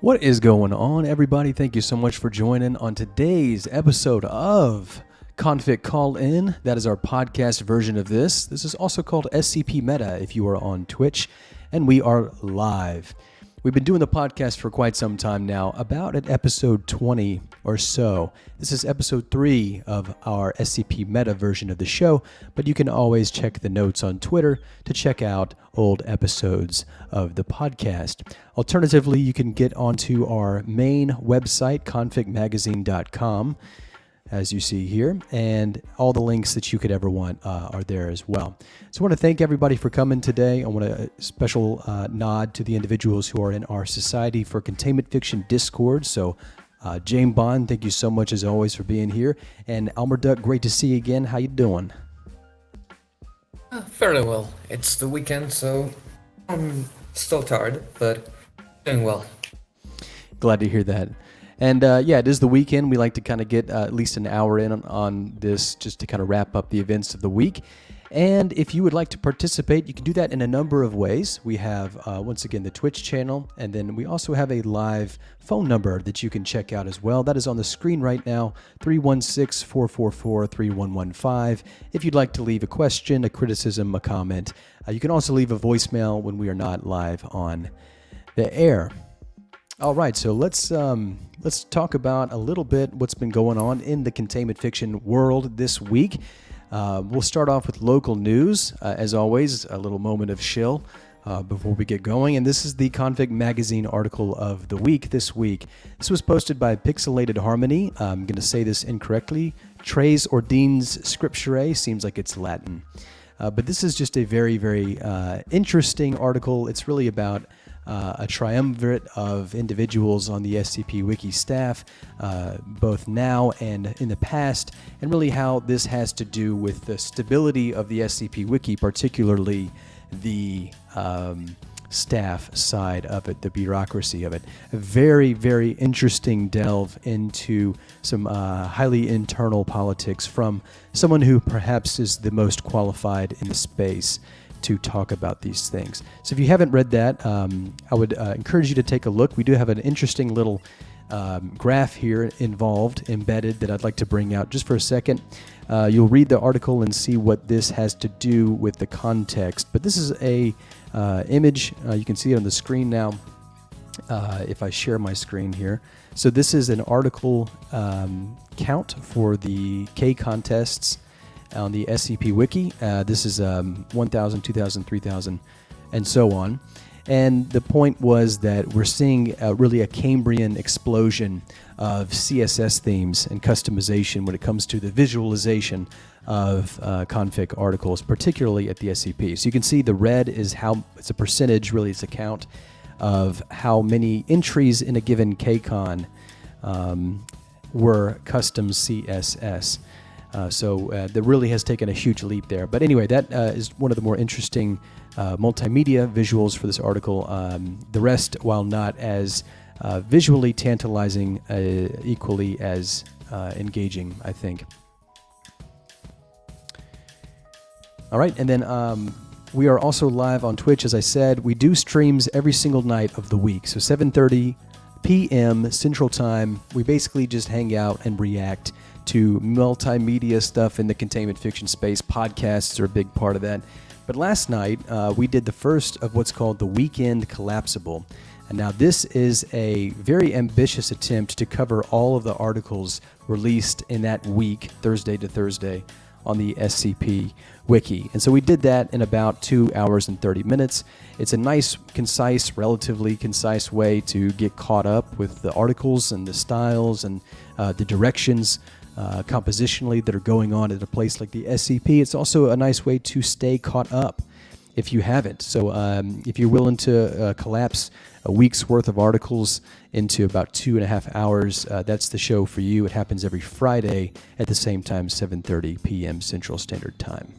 What is going on, everybody? Thank you so much for joining on today's episode of Confic Call In. That is our podcast version of this. This is also called SCP Meta if you are on Twitch, and we are live. We've been doing the podcast for quite some time now, about at episode 20 or so. This is episode 3 of our SCP Meta version of the show, but you can always check the notes on Twitter to check out old episodes of the podcast. Alternatively, you can get onto our main website, conficmagazine.com, as you see here, and all the links that you could ever want are there as well. So I want to thank everybody for coming today. I want a special nod to the individuals who are in our Society for Containment Fiction Discord. So James Bond, thank you so much as always for being here. And Elmer Duck, great to see you again. How you doing? Fairly well. It's the weekend, so I'm still tired, but doing well. Glad to hear that. And yeah, it is the weekend. We like to kind of get at least an hour in on this just to kind of wrap up the events of the week. And if you would like to participate, you can do that in a number of ways. We have, once again, the Twitch channel, and then we also have a live phone number that you can check out as well. That is on the screen right now, 316-444-3115. If you'd like to leave a question, a criticism, a comment, you can also leave a voicemail when we are not live on the air. All right, so let's talk about a little bit what's been going on in the containment fiction world this week. We'll start off with local news. As always, a little moment of shill before we get going. And this is the Confic Magazine article of the week this week. This was posted by pixelatedHarmony. I'm going to say this incorrectly. Tres Ordines Scripturae, seems like it's Latin. But this is just a very, very interesting article. It's really about a triumvirate of individuals on the SCP Wiki staff, both now and in the past, and really how this has to do with the stability of the SCP Wiki, particularly the staff side of it, the bureaucracy of it. A very, very interesting delve into some highly internal politics from someone who perhaps is the most qualified in the space to talk about these things. So if you haven't read that, I would encourage you to take a look. We do have an interesting little graph here embedded that I'd like to bring out just for a second. You'll read the article and see what this has to do with the context. But this is a image. You can see it on the screen now if I share my screen here. So this is an article count for the K contests on the SCP Wiki. This is 1,000, 2,000, 3,000, and so on. And the point was that we're seeing really a Cambrian explosion of CSS themes and customization when it comes to the visualization of confic articles, particularly at the SCP. So you can see the red is how it's a percentage, really it's a count of how many entries in a given KCon were custom CSS. So that really has taken a huge leap there. But anyway, that is one of the more interesting multimedia visuals for this article. The rest, while not as visually tantalizing, equally as engaging, I think. All right, and then we are also live on Twitch, as I said. We do streams every single night of the week. So 7:30 p.m. Central Time. We basically just hang out and react to multimedia stuff in the containment fiction space. Podcasts are a big part of that. But last night, we did the first of what's called the Weekend Collapsible. And now this is a very ambitious attempt to cover all of the articles released in that week, Thursday to Thursday, on the SCP Wiki. And so we did that in about 2 hours and 30 minutes. It's a nice, concise, relatively concise way to get caught up with the articles and the styles and the directions compositionally that are going on at a place like the SCP. It's also a nice way to stay caught up if you haven't. So if you're willing to collapse a week's worth of articles into about 2.5 hours, that's the show for you. It happens every Friday at the same time, 7:30 p.m. Central Standard Time.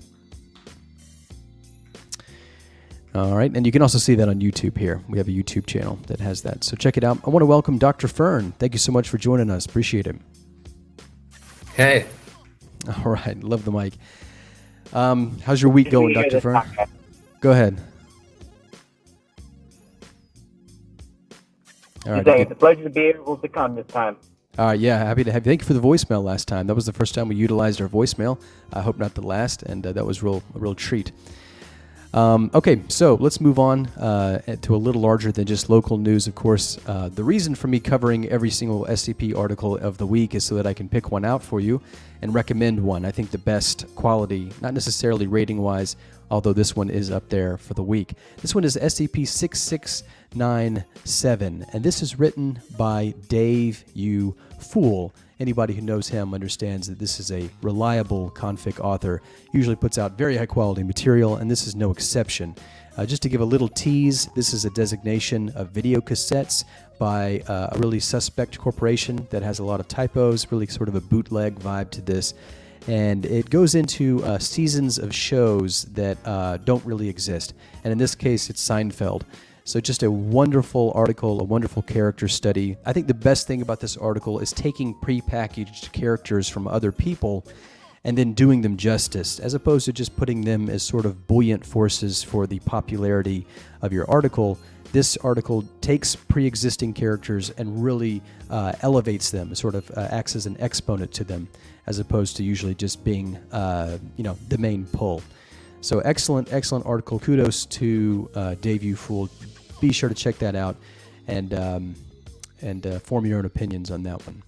All right, and you can also see that on YouTube here. We have a YouTube channel that has that, so check it out. I want to welcome Dr. Fern. Thank you so much for joining us. Appreciate it. Hey. All right, love the mic. How's your week going, Dr. Fern? Go ahead. All right. Saying it's a pleasure to be able to come this time. Yeah, happy to have you. Thank you for the voicemail last time. That was the first time we utilized our voicemail. I hope not the last, and that was a real treat. Okay, so let's move on to a little larger than just local news, of course. The reason for me covering every single SCP article of the week is so that I can pick one out for you and recommend one. I think the best quality, not necessarily rating-wise, although this one is up there for the week. This one is SCP-6697, and this is written by Dave U. Fool. Anybody who knows him understands that this is a reliable Confic author, usually puts out very high-quality material, and this is no exception. Just to give a little tease, this is a designation of video cassettes by a really suspect corporation that has a lot of typos, really sort of a bootleg vibe to this. And it goes into seasons of shows that don't really exist. And in this case, it's Seinfeld. So just a wonderful article, a wonderful character study. I think the best thing about this article is taking prepackaged characters from other people and then doing them justice, as opposed to just putting them as sort of buoyant forces for the popularity of your article. This article takes pre-existing characters and really elevates them, sort of acts as an exponent to them, as opposed to usually just being, the main pull. So excellent article. Kudos to Dave U. Fool. Be sure to check that out and form your own opinions on that one.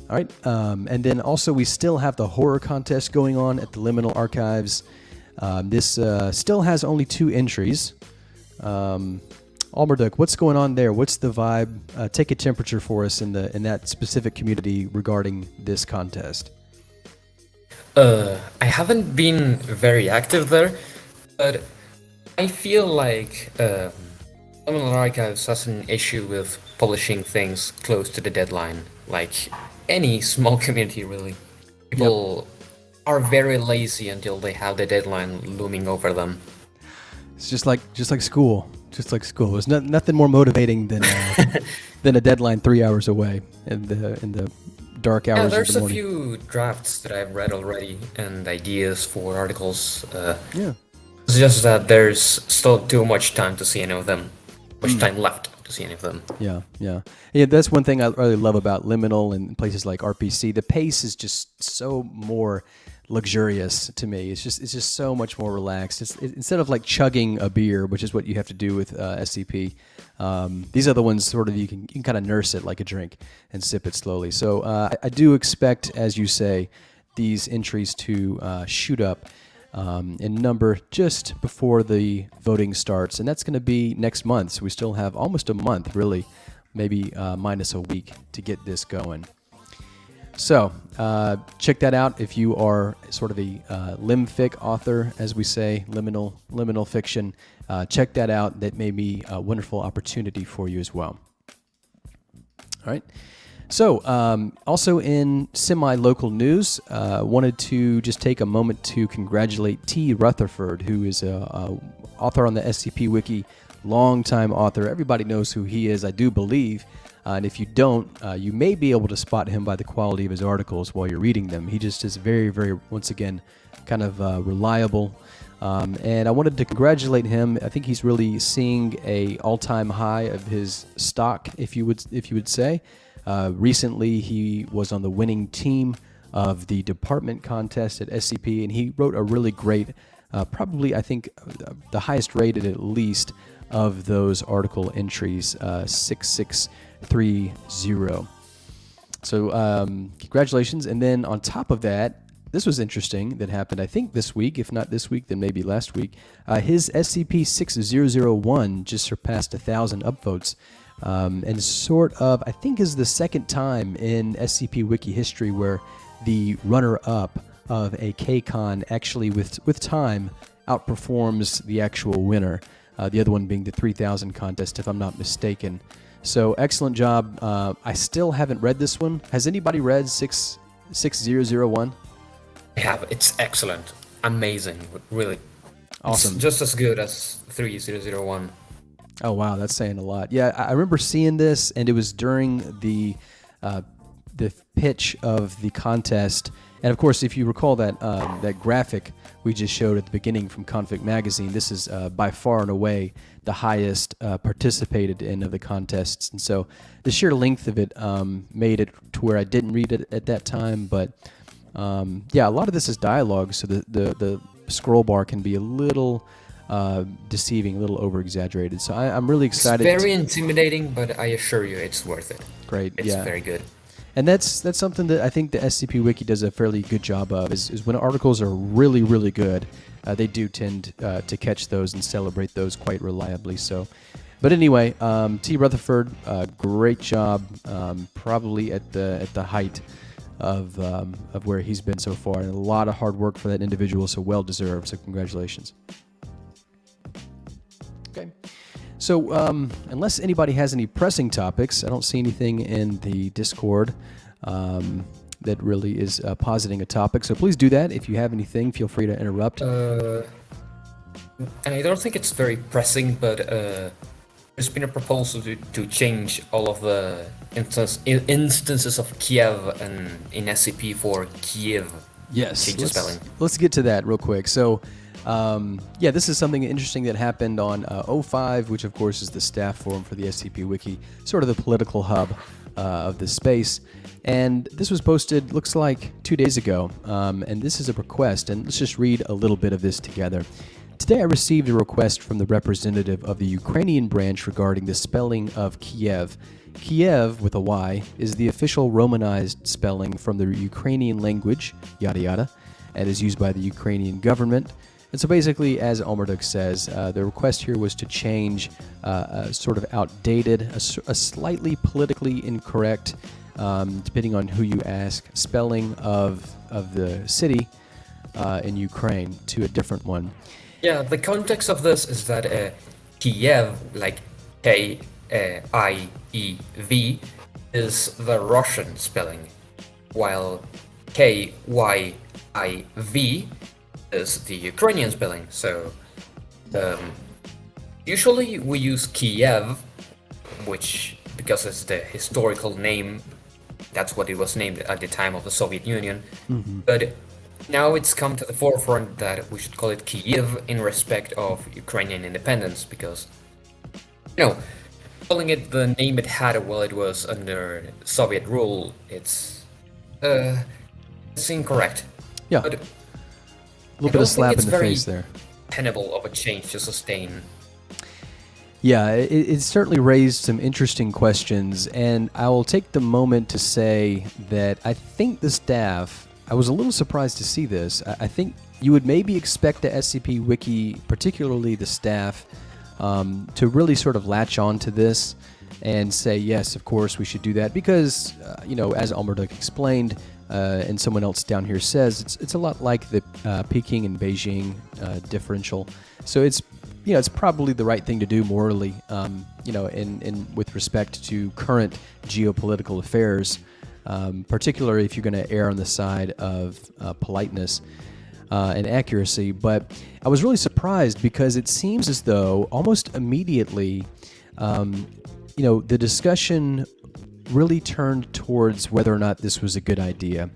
All right, and then also we still have the horror contest going on at the Liminal Archives. This still has only 2 entries. Almerduk, what's going on there? What's the vibe? Take a temperature for us in that specific community regarding this contest. I haven't been very active there, but I feel like Liminal Archives has an issue with publishing things close to the deadline, like any small community really. People are very lazy until they have the deadline looming over them. It's just like school. There's nothing more motivating than than a deadline 3 hours away in the dark hours of the morning. There's a few drafts that I've read already and ideas for articles. It's just that there's still too much time to see any of them. Much time left to see any of them. Yeah. That's one thing I really love about Liminal and places like RPC. The pace is just so more luxurious to me. It's just so much more relaxed. Instead of like chugging a beer, which is what you have to do with SCP. These other ones sort of you can kind of nurse it like a drink and sip it slowly. So I do expect, as you say, these entries to shoot up in number just before the voting starts, and that's going to be next month. So we still have almost a month, really, maybe minus a week to get this going. So check that out if you are sort of a limfic author, as we say, liminal fiction. Check that out. That may be a wonderful opportunity for you as well. All right. So, also in semi-local news, wanted to just take a moment to congratulate T. Rutherford, who is a author on the SCP Wiki, longtime author. Everybody knows who he is, I do believe. And if you don't, you may be able to spot him by the quality of his articles while you're reading them. He just is very, very, once again, kind of reliable. And I wanted to congratulate him. I think he's really seeing a all-time high of his stock, if you would say. Recently, he was on the winning team of the department contest at SCP, and he wrote a really great, probably I think the highest rated at least of those article entries, 6630. So congratulations. And then on top of that, this was interesting that happened, I think this week, if not this week, then maybe last week. His SCP-6001 just surpassed 1,000 upvotes. And sort of, I think is the second time in SCP Wiki history where the runner-up of a KCON actually, with time, outperforms the actual winner. The other one being the 3000 contest, if I'm not mistaken. So excellent job. I still haven't read this one. Has anybody read 6001? I have. It's excellent. Amazing. Really. Awesome. It's just as good as 3001. Oh, wow. That's saying a lot. Yeah, I remember seeing this, and it was during the pitch of the contest, And of course, if you recall that that graphic we just showed at the beginning from Confic Magazine, this is by far and away the highest participated in of the contests. And so the sheer length of it made it to where I didn't read it at that time. But yeah, a lot of this is dialogue, so the scroll bar can be a little deceiving, a little over-exaggerated. So I'm really excited. It's very intimidating, but I assure you it's worth it. Great, It's yeah. very good. And that's something that I think the SCP Wiki does a fairly good job of, is when articles are really, really good, they do tend to catch those and celebrate those quite reliably. So, but anyway, T. Rutherford, great job, probably at the height of where he's been so far, and a lot of hard work for that individual, so well deserved. So congratulations. Okay. So, unless anybody has any pressing topics, I don't see anything in the Discord that really is positing a topic. So please do that. If you have anything, feel free to interrupt. And I don't think it's very pressing, but there's been a proposal to change all of the instances of Kiev and in SCP for Kiev. Yes, Change the spelling. let's get to that real quick. So, yeah, this is something interesting that happened on O5, which of course is the staff forum for the SCP Wiki, sort of the political hub of this space. And this was posted, looks like 2 days ago, and this is a request, and let's just read a little bit of this together. Today I received a request from the representative of the Ukrainian branch regarding the spelling of Kiev. Kiev, with a Y, is the official Romanized spelling from the Ukrainian language, yada yada, and is used by the Ukrainian government. And so basically, as Almerduk says, the request here was to change a sort of outdated, a slightly politically incorrect, depending on who you ask, spelling of the city in Ukraine to a different one. Yeah, the context of this is that Kiev, like K-I-E-V, is the Russian spelling, while K-Y-I-V is the Ukrainian spelling. So usually we use Kiev, which, because it's the historical name, that's what it was named at the time of the Soviet Union. But now it's come to the forefront that we should call it Kiev in respect of Ukrainian independence, because, you know, calling it the name it had while it was under Soviet rule, it's incorrect. Yeah, But a little bit of slap in the very face there. tenable of a change to sustain. Yeah, it certainly raised some interesting questions, and I will take the moment to say that I think the staff, I was a little surprised to see this. I think you would maybe expect the SCP Wiki, particularly the staff, to really sort of latch on to this and say, yes, of course, we should do that, because, you know, as Almerduk explained, and someone else down here says, it's a lot like the Peking and Beijing differential. So it's, you know, it's probably the right thing to do morally, you know, in with respect to current geopolitical affairs, particularly if you're going to err on the side of politeness and accuracy. But I was really surprised, because it seems as though almost immediately, you know, the discussion really turned towards whether or not this was a good idea.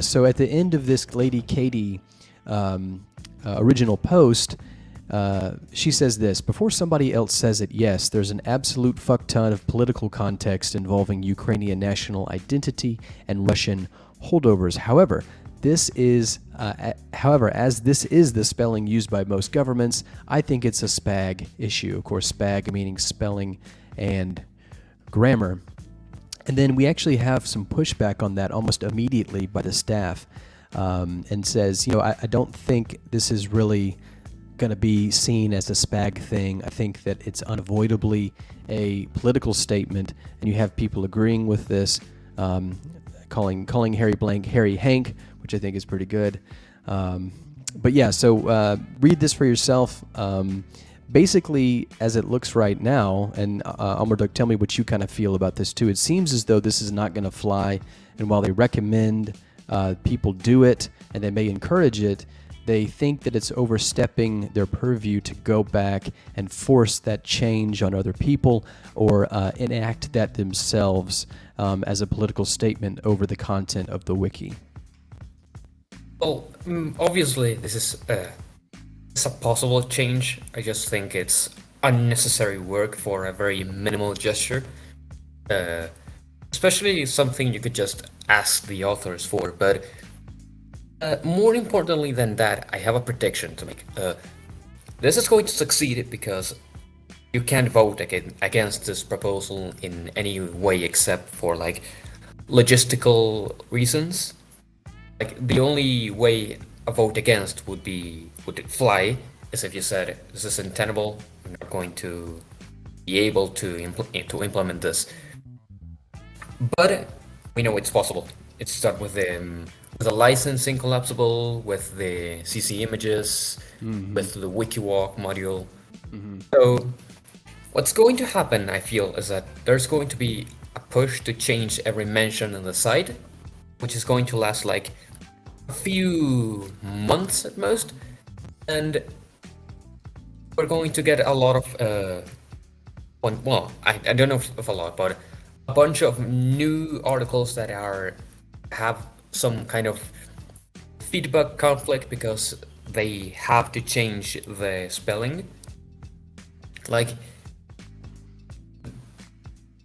So at the end of this Lady Katie original post, she says this: before somebody else says it, yes, there's an absolute fuck ton of political context involving Ukrainian national identity and Russian holdovers. However, as this is the spelling used by most governments, I think it's a SPAG issue. Of course, SPAG meaning spelling and grammar. And then we actually have some pushback on that almost immediately by the staff, and says, you know, I don't think this is really going to be seen as a SPAG thing. I think that it's unavoidably a political statement, and you have people agreeing with this, calling Harry Blank Harry Hank, which I think is pretty good. But yeah, so read this for yourself. Basically, as it looks right now, and Almerduk, tell me what you kind of feel about this too. It seems as though this is not going to fly, and while they recommend people do it, and they may encourage it, they think that it's overstepping their purview to go back and force that change on other people, or enact that themselves as a political statement over the content of the wiki. Well, obviously, this is it's a possible change. I just think it's unnecessary work for a very minimal gesture. Uh, Especially something you could just ask the authors for. But more importantly than that, I have a prediction to make. This is going to succeed because you can't vote against this proposal in any way except for like logistical reasons. Like the only way a vote against would it fly is if you said this is untenable. We're not going to be able to implement this. But we know it's possible. It's start with the licensing collapsible, with the CC images, with the WikiWalk module. So what's going to happen, I feel, is that there's going to be a push to change every mention in the site, which is going to last like a few months at most, and we're going to get a lot of I don't know if a lot, but a bunch of new articles that have some kind of feedback conflict because they have to change the spelling. Like,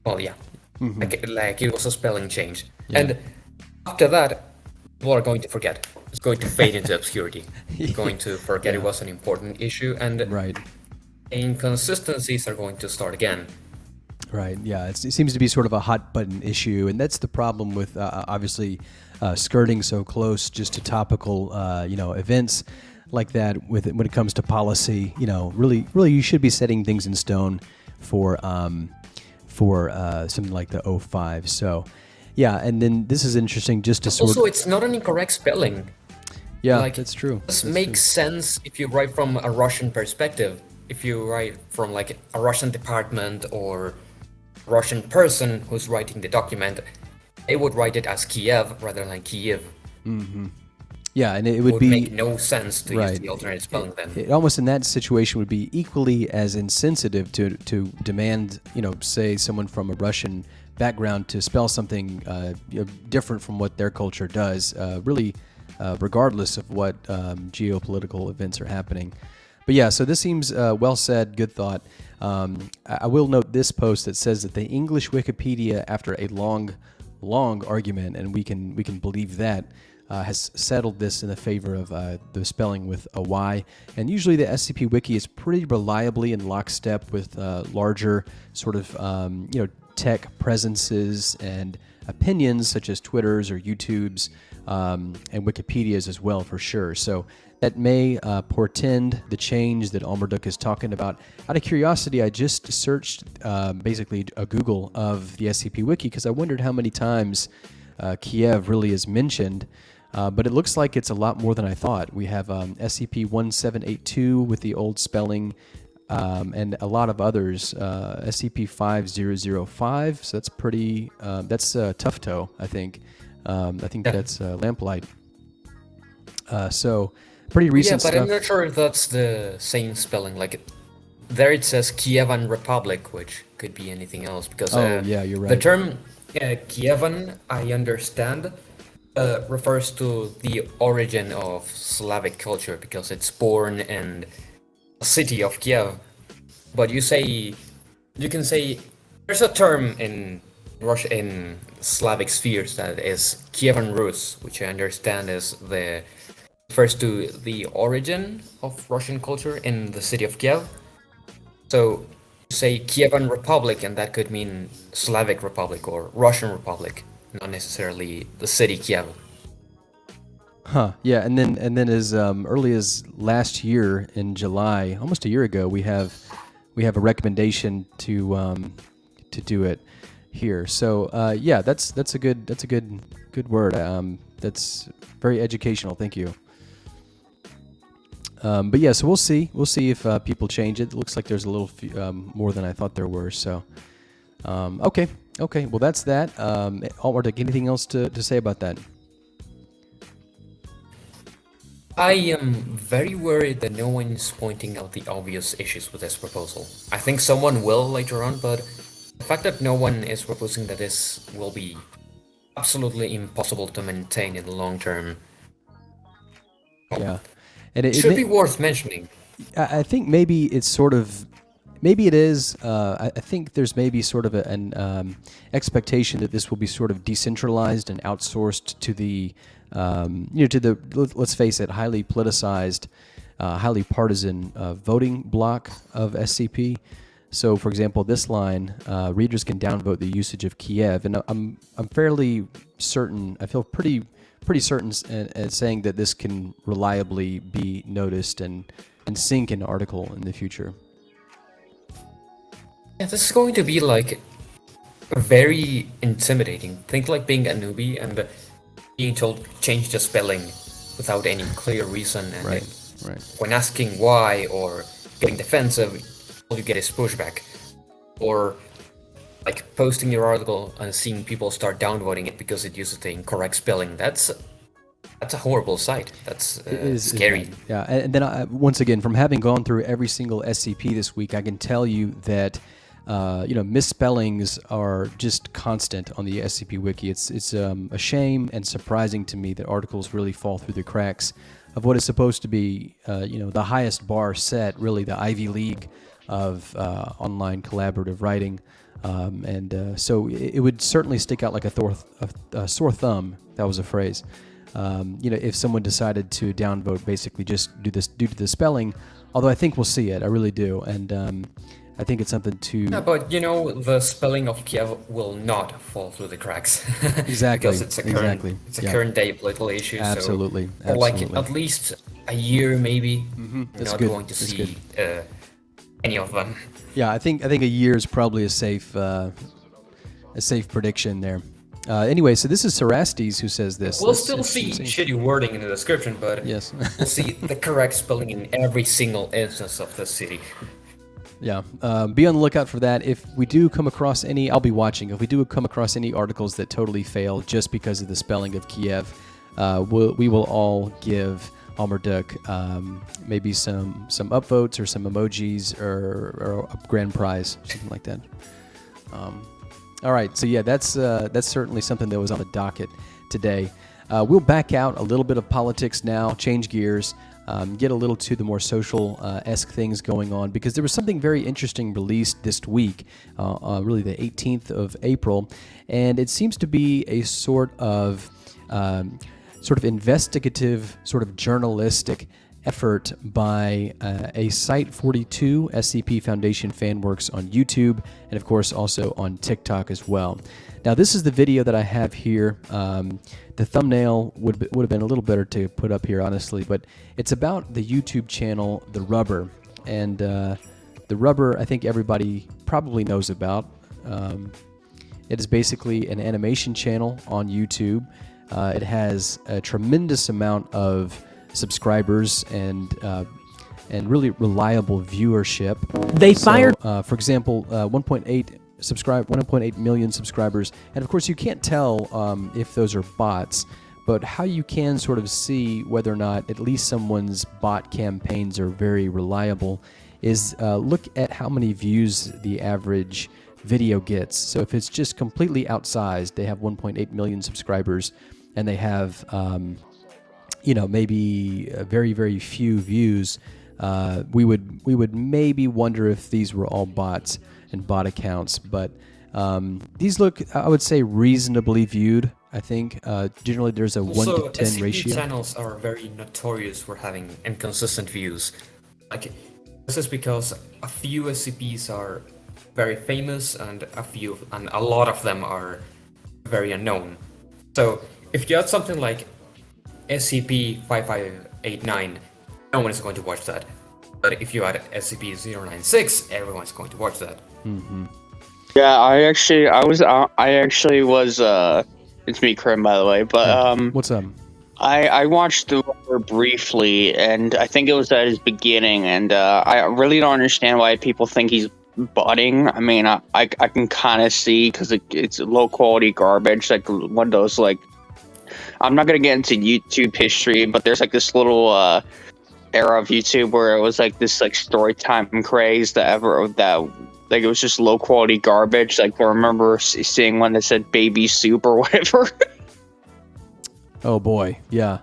well, yeah, like it was a spelling change, and after that, people are going to forget. It's going to fade into obscurity. It's going to forget it was an important issue, and Right. inconsistencies are going to start again. Right. Yeah. It seems to be sort of a hot button issue, and that's the problem with obviously skirting so close just to topical, events like that. When it comes to policy, really, you should be setting things in stone for something like the O5. So, yeah. And then this is interesting, just to sort Also, of. it's not an incorrect spelling. Yeah, like, that's true. This That's makes true. sense if you write from a Russian perspective. If you write from like a Russian department or Russian person who's writing the document, they would write it as Kiev rather than Kiev. Yeah, and it It would would be make no sense to use right. the alternate spelling then. It almost in that situation would be equally as insensitive to demand, say someone from a Russian background to spell something different from what their culture does, really, regardless of what geopolitical events are happening. But yeah, so this seems well said, good thought. I will note this post that says that the English Wikipedia, after a long argument, and we can believe that, has settled this in the favor of the spelling with a Y. And usually the SCP Wiki is pretty reliably in lockstep with larger sort of tech presences and opinions such as Twitter's or YouTube's and Wikipedia's as well, for sure. So that may portend the change that Almerduk is talking about. Out of curiosity, I just searched basically a Google of the SCP Wiki because I wondered how many times Kiev really is mentioned. But it looks like it's a lot more than I thought. We have SCP-1782 with the old spelling, and a lot of others. SCP-5005, so that's pretty. That's Tufto, I think. I think that's Lamplight. So pretty recent Yeah, but stuff. I'm not sure if that's the same spelling. Like, there it says Kievan Republic, which could be anything else. Because yeah, you're right. the term Kievan, I understand, refers to the origin of Slavic culture because it's born in a city of Kiev. But you can say there's a term in Russia in Slavic spheres that is Kievan Rus, which I understand refers to the origin of Russian culture in the city of Kiev. So you say Kievan Republic, and that could mean Slavic Republic or Russian Republic, not necessarily the city Kiev. Huh. Yeah, and then as early as last year in July, almost a year ago, we have a recommendation to do it here. So yeah, that's a good word. That's very educational. Thank you. But yeah, so we'll see if people change it. It looks like there's a little more than I thought there were. So okay. Well, that's that. Almerduk, anything else to say about that? I am very worried that no one is pointing out the obvious issues with this proposal. I think someone will later on, but the fact that no one is proposing that this will be absolutely impossible to maintain in the long term Yeah, and It should be worth mentioning. I think maybe it's sort of, maybe it is. I think there's maybe sort of an expectation that this will be sort of decentralized and outsourced to the, to the, let's face it, highly politicized, highly partisan voting block of SCP. So, for example, this line, readers can downvote the usage of Kiev, and I'm fairly certain. I feel pretty certain at saying that this can reliably be noticed and sync an article in the future. Yeah, this is going to be like very intimidating. Think like being a newbie and being told change the spelling without any clear reason, and Right. when asking why or getting defensive, all you get is pushback. Or like posting your article and seeing people start downvoting it because it uses the incorrect spelling. That's a horrible sight. That's scary. Yeah, and then once again, from having gone through every single SCP this week, I can tell you that misspellings are just constant on the SCP Wiki. It's a shame and surprising to me that articles really fall through the cracks of what is supposed to be the highest bar set, really the Ivy League of online collaborative writing. So it would certainly stick out like a sore thumb. That was a phrase. If someone decided to downvote basically just due to the spelling, although I think we'll see it, I really do, and I think it's something to... Yeah, but the spelling of Kiev will not fall through the cracks. Exactly. Because it's a current day political issue. Absolutely. So for like at least a year, maybe, you're not going to see any of them. Yeah, I think a year is probably a safe prediction there. Anyway, so this is Sarastes who says this. We'll still see shitty wording in the description, but yes. We'll see the correct spelling in every single instance of the city. Yeah, be on the lookout for that. If we do come across any, I'll be watching. If we do come across any articles that totally fail just because of the spelling of Kiev, we will all give Almerduk maybe some upvotes or some emojis or a grand prize, something like that. All right, so yeah, that's certainly something that was on the docket today. We'll back out a little bit of politics now, change gears, get a little to the more social-esque things going on, because there was something very interesting released this week, really the 18th of April, and it seems to be a sort of investigative, sort of journalistic effort by a Site 42 SCP Foundation fan works on YouTube, and of course also on TikTok as well. Now this is the video that I have here. The thumbnail would have been a little better to put up here, honestly, but it's about the YouTube channel TheRubber, and TheRubber I think everybody probably knows about. It is basically an animation channel on YouTube. It has a tremendous amount of subscribers and really reliable viewership. For example, 1.8 million subscribers, and of course you can't tell if those are bots, but how you can sort of see whether or not at least someone's bot campaigns are very reliable is look at how many views the average video gets. So if it's just completely outsized, they have 1.8 million subscribers, and they have maybe very, very few views, we would maybe wonder if these were all bots and bot accounts. But these look, I would say, reasonably viewed. I think generally there's a 1 to 10 SCP ratio. channels are very notorious for having inconsistent views. Like, this is because a few SCPs are very famous and a lot of them are very unknown. So if you had something like SCP-5589, no one is going to watch that. But if you had SCP-096, everyone's going to watch that. Mm-hmm. Yeah, I actually was. It's me, Krim, by the way. But what's up? I watched TheRubber briefly, and I think it was at his beginning, and I really don't understand why people think he's botting. I mean, I can kind of see, because it's low quality garbage, like one of those, like, I'm not gonna get into YouTube history, but there's like this little era of YouTube where it was like this like story time craze that like it was just low quality garbage. Like I remember seeing one that said baby soup or whatever. Oh boy, yeah.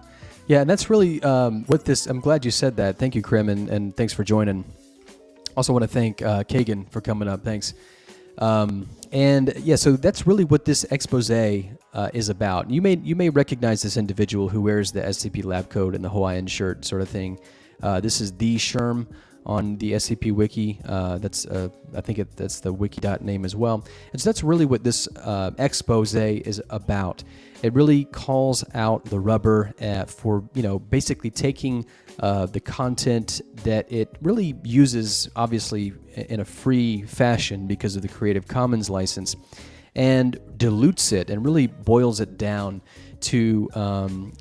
Yeah, and that's really what this. I'm glad you said that. Thank you, Krim, and thanks for joining. Also want to thank Kagan for coming up. Thanks. And yeah, so that's really what this expose is about. You may recognize this individual who wears the SCP lab coat and the Hawaiian shirt sort of thing. This is TheeSherm on the SCP wiki. That's that's the wiki name as well. And so that's really what this expose is about. It really calls out TheRubber for basically taking the content that it really uses, obviously in a free fashion because of the Creative Commons license, and dilutes it and really boils it down to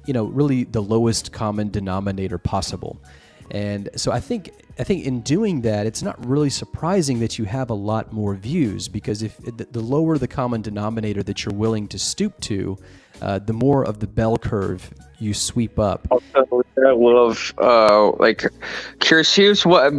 really the lowest common denominator possible. And so I think in doing that, it's not really surprising that you have a lot more views, because if the lower the common denominator that you're willing to stoop to, the more of the bell curve you sweep up. Also, I love curious. Here's what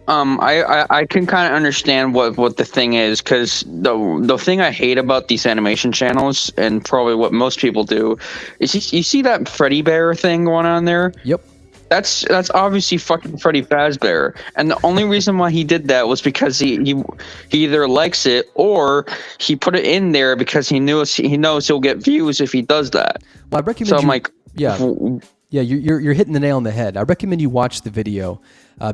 I can kind of understand what the thing is, because the thing I hate about these animation channels, and probably what most people do, is you see that Freddy Bear thing going on there. Yep. That's obviously fucking Freddy Fazbear, and the only reason why he did that was because he either likes it or he put it in there because he knows he'll get views if he does that. Well, I recommend. So I'm like, yeah, you're hitting the nail on the head. I recommend you watch the video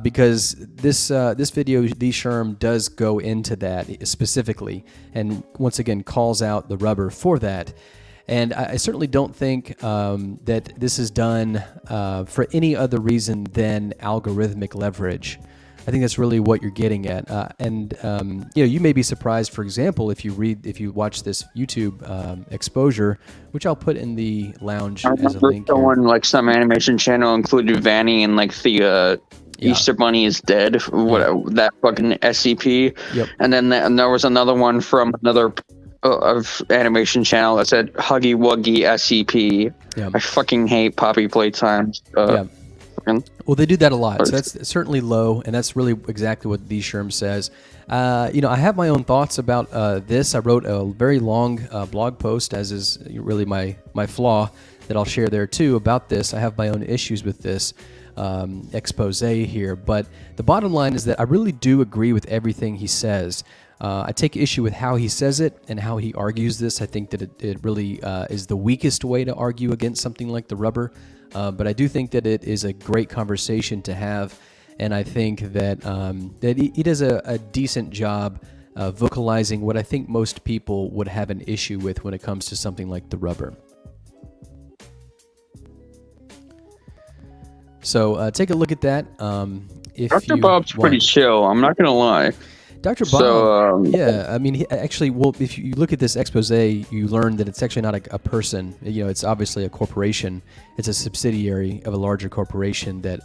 because this video, TheeSherm, does go into that specifically, and once again calls out TheRubber for that. And I certainly don't think that this is done for any other reason than algorithmic leverage. I think that's really what you're getting at. You may be surprised, for example, if you watch this YouTube exposure, which I'll put in the lounge as a link. Some animation channel included Vanny and the Easter Bunny is dead. That fucking SCP. Yep. And then there was another one from another of animation channel that said Huggy Wuggy SCP. Yeah. I fucking hate Poppy Playtimes. Well, they do that a lot, so that's certainly low, and that's really exactly what TheeSherm says. I have my own thoughts about this. I wrote a very long blog post, as is really my flaw, that I'll share there too about this. I have my own issues with this expose here, but the bottom line is that I really do agree with everything he says. I take issue with how he says it and how he argues this. I think that it really is the weakest way to argue against something like TheRubber, but I do think that it is a great conversation to have, and I think that he does a decent job vocalizing what I think most people would have an issue with when it comes to something like TheRubber. So take a look at that. Dr. Bob's pretty chill, I'm not going to lie. Dr. Bob, yeah, I mean, if you look at this expose, you learn that it's actually not a person. It's obviously a corporation. It's a subsidiary of a larger corporation that,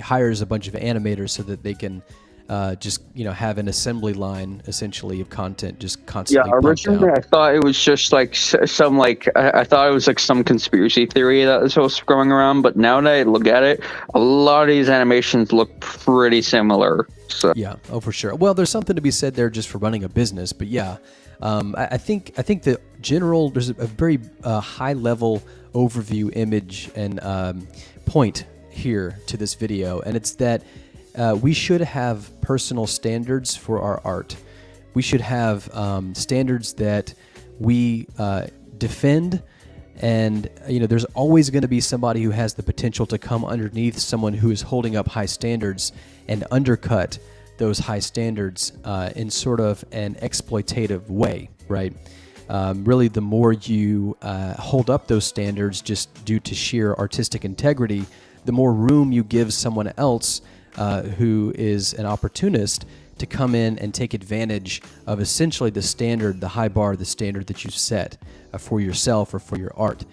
hires a bunch of animators so that they can just, have an assembly line, essentially, of content just constantly pumped out. Originally I thought it was just I thought it was some conspiracy theory that was going around, but now that I look at it, a lot of these animations look pretty similar. So. Yeah, for sure. Well, there's something to be said there just for running a business, but yeah, I think the general, there's a very high level overview image and point here to this video, and it's that we should have personal standards for our art. We should have standards that we defend, and there's always going to be somebody who has the potential to come underneath someone who is holding up high standards and undercut those high standards in sort of an exploitative way, right? Really, the more you hold up those standards just due to sheer artistic integrity, the more room you give someone else who is an opportunist to come in and take advantage of essentially the standard, the high bar, the standard that you set for yourself or for your art.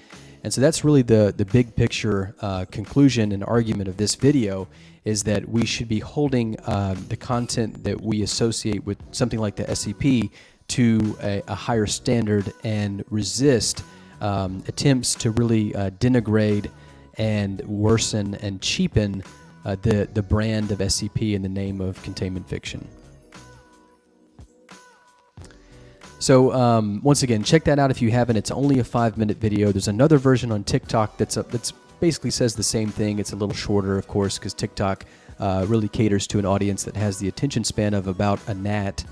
And so that's really the big picture conclusion and argument of this video, is that we should be holding the content that we associate with something like the SCP to a higher standard and resist attempts to really denigrate and worsen and cheapen the brand of SCP in the name of containment fiction. So once again, check that out if you haven't. It's only a 5-minute video. There's another version on TikTok that's basically says the same thing. It's a little shorter, of course, because TikTok really caters to an audience that has the attention span of about a gnat.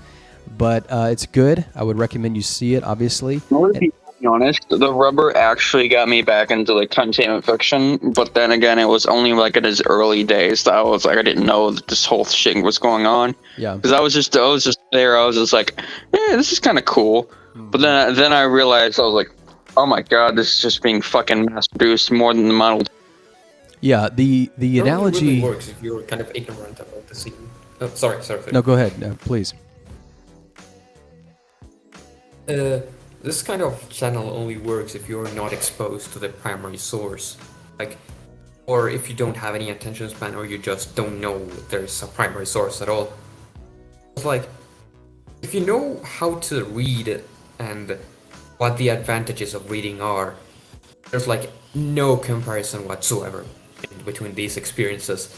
But it's good. I would recommend you see it, obviously. To be honest, TheRubber actually got me back into like containment fiction, but then again, it was only like in his early days that I was like, I didn't know that this whole shit was going on. Yeah. Because I was just there. I was just like, yeah, this is kind of cool. Mm-hmm. But then I realized I was like, oh my god, this is just being fucking mass produced more than the model. Yeah. The analogy It really works if you're kind of ignorant about the scene. Oh, sorry. No, go ahead. No, please. This kind of channel only works if you're not exposed to the primary source. Like, or if you don't have any attention span, or you just don't know there's a primary source at all. It's like, if you know how to read and what the advantages of reading are, there's like no comparison whatsoever in between these experiences.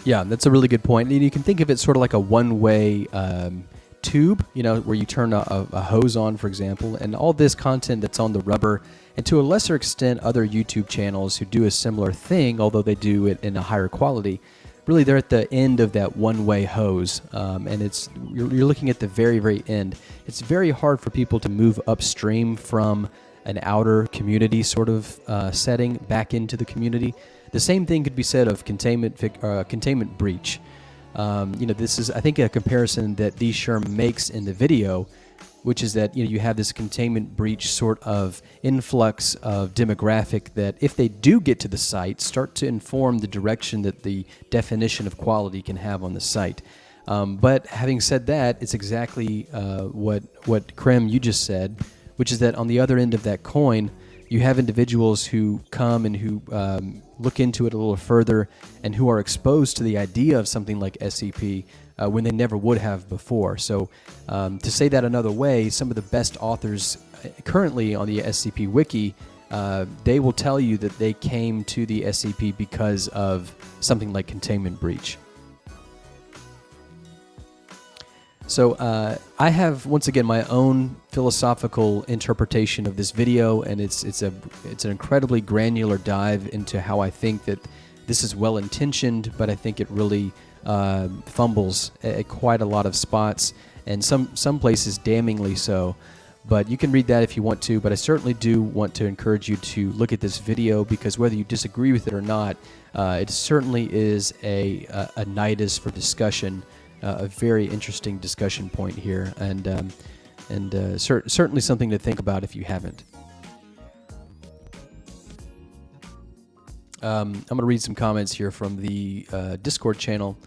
Yeah, that's a really good point. And you can think of it sort of like a one-way tube, where you turn a hose on, for example, and all this content that's on TheRubber, and to a lesser extent other YouTube channels who do a similar thing, although they do it in a higher quality, really they're at the end of that one-way hose, and you're looking at the very, very end. It's very hard for people to move upstream from an outer community sort of setting back into the community. The same thing could be said of containment breach. This is, I think, a comparison that TheeSherm makes in the video, which is that you have this containment breach sort of influx of demographic that, if they do get to the site, start to inform the direction that the definition of quality can have on the site. But having said that, it's exactly what Krem, you just said, which is that on the other end of that coin, you have individuals who come and who look into it a little further and who are exposed to the idea of something like SCP when they never would have before. So to say that another way, some of the best authors currently on the SCP Wiki, they will tell you that they came to the SCP because of something like containment breach. So I have, once again, my own philosophical interpretation of this video, and it's an incredibly granular dive into how I think that this is well-intentioned, but I think it really fumbles at quite a lot of spots, and some places damningly so. But you can read that if you want to, but I certainly do want to encourage you to look at this video, because whether you disagree with it or not, it certainly is a nidus for discussion. A very interesting discussion point here, and certainly something to think about if you haven't. I'm going to read some comments here from the Discord channel.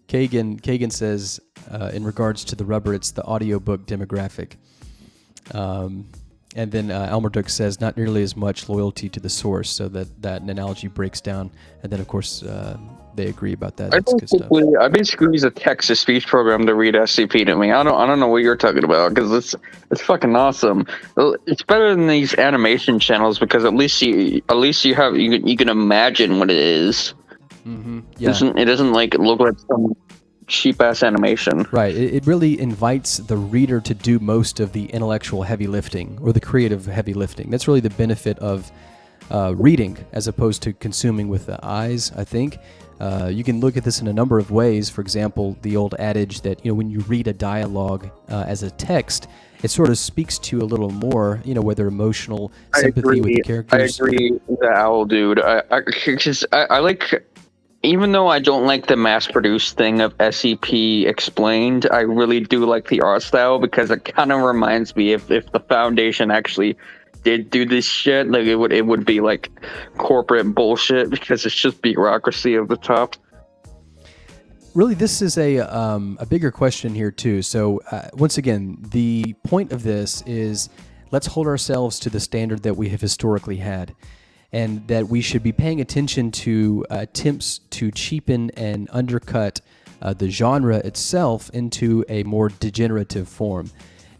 Kagan says, in regards to TheRubber, it's the audiobook demographic. And then Elmerduk says, not nearly as much loyalty to the source, so that analogy breaks down. And then, of course, they agree about that. I basically use a text-to-speech program to read SCP to me. I don't know what you're talking about, because it's fucking awesome. It's better than these animation channels, because at least you can imagine what it is. Mm-hmm. Yeah. It doesn't like look like some cheap-ass animation. Right. It really invites the reader to do most of the intellectual heavy lifting, or the creative heavy lifting. That's really the benefit of reading as opposed to consuming with the eyes, I think. You can look at this in a number of ways. For example, the old adage that when you read a dialogue as a text, it sort of speaks to you a little more, whether emotional sympathy with the characters. I agree with the owl dude. I like, even though I don't like the mass-produced thing of SCP Explained, I really do like the art style, because it kind of reminds me if the Foundation actually did do this shit, like it would be like corporate bullshit, because it's just bureaucracy of the top. Really, this is a bigger question here too. So once again, the point of this is, let's hold ourselves to the standard that we have historically had, and that we should be paying attention to attempts to cheapen and undercut the genre itself into a more degenerative form.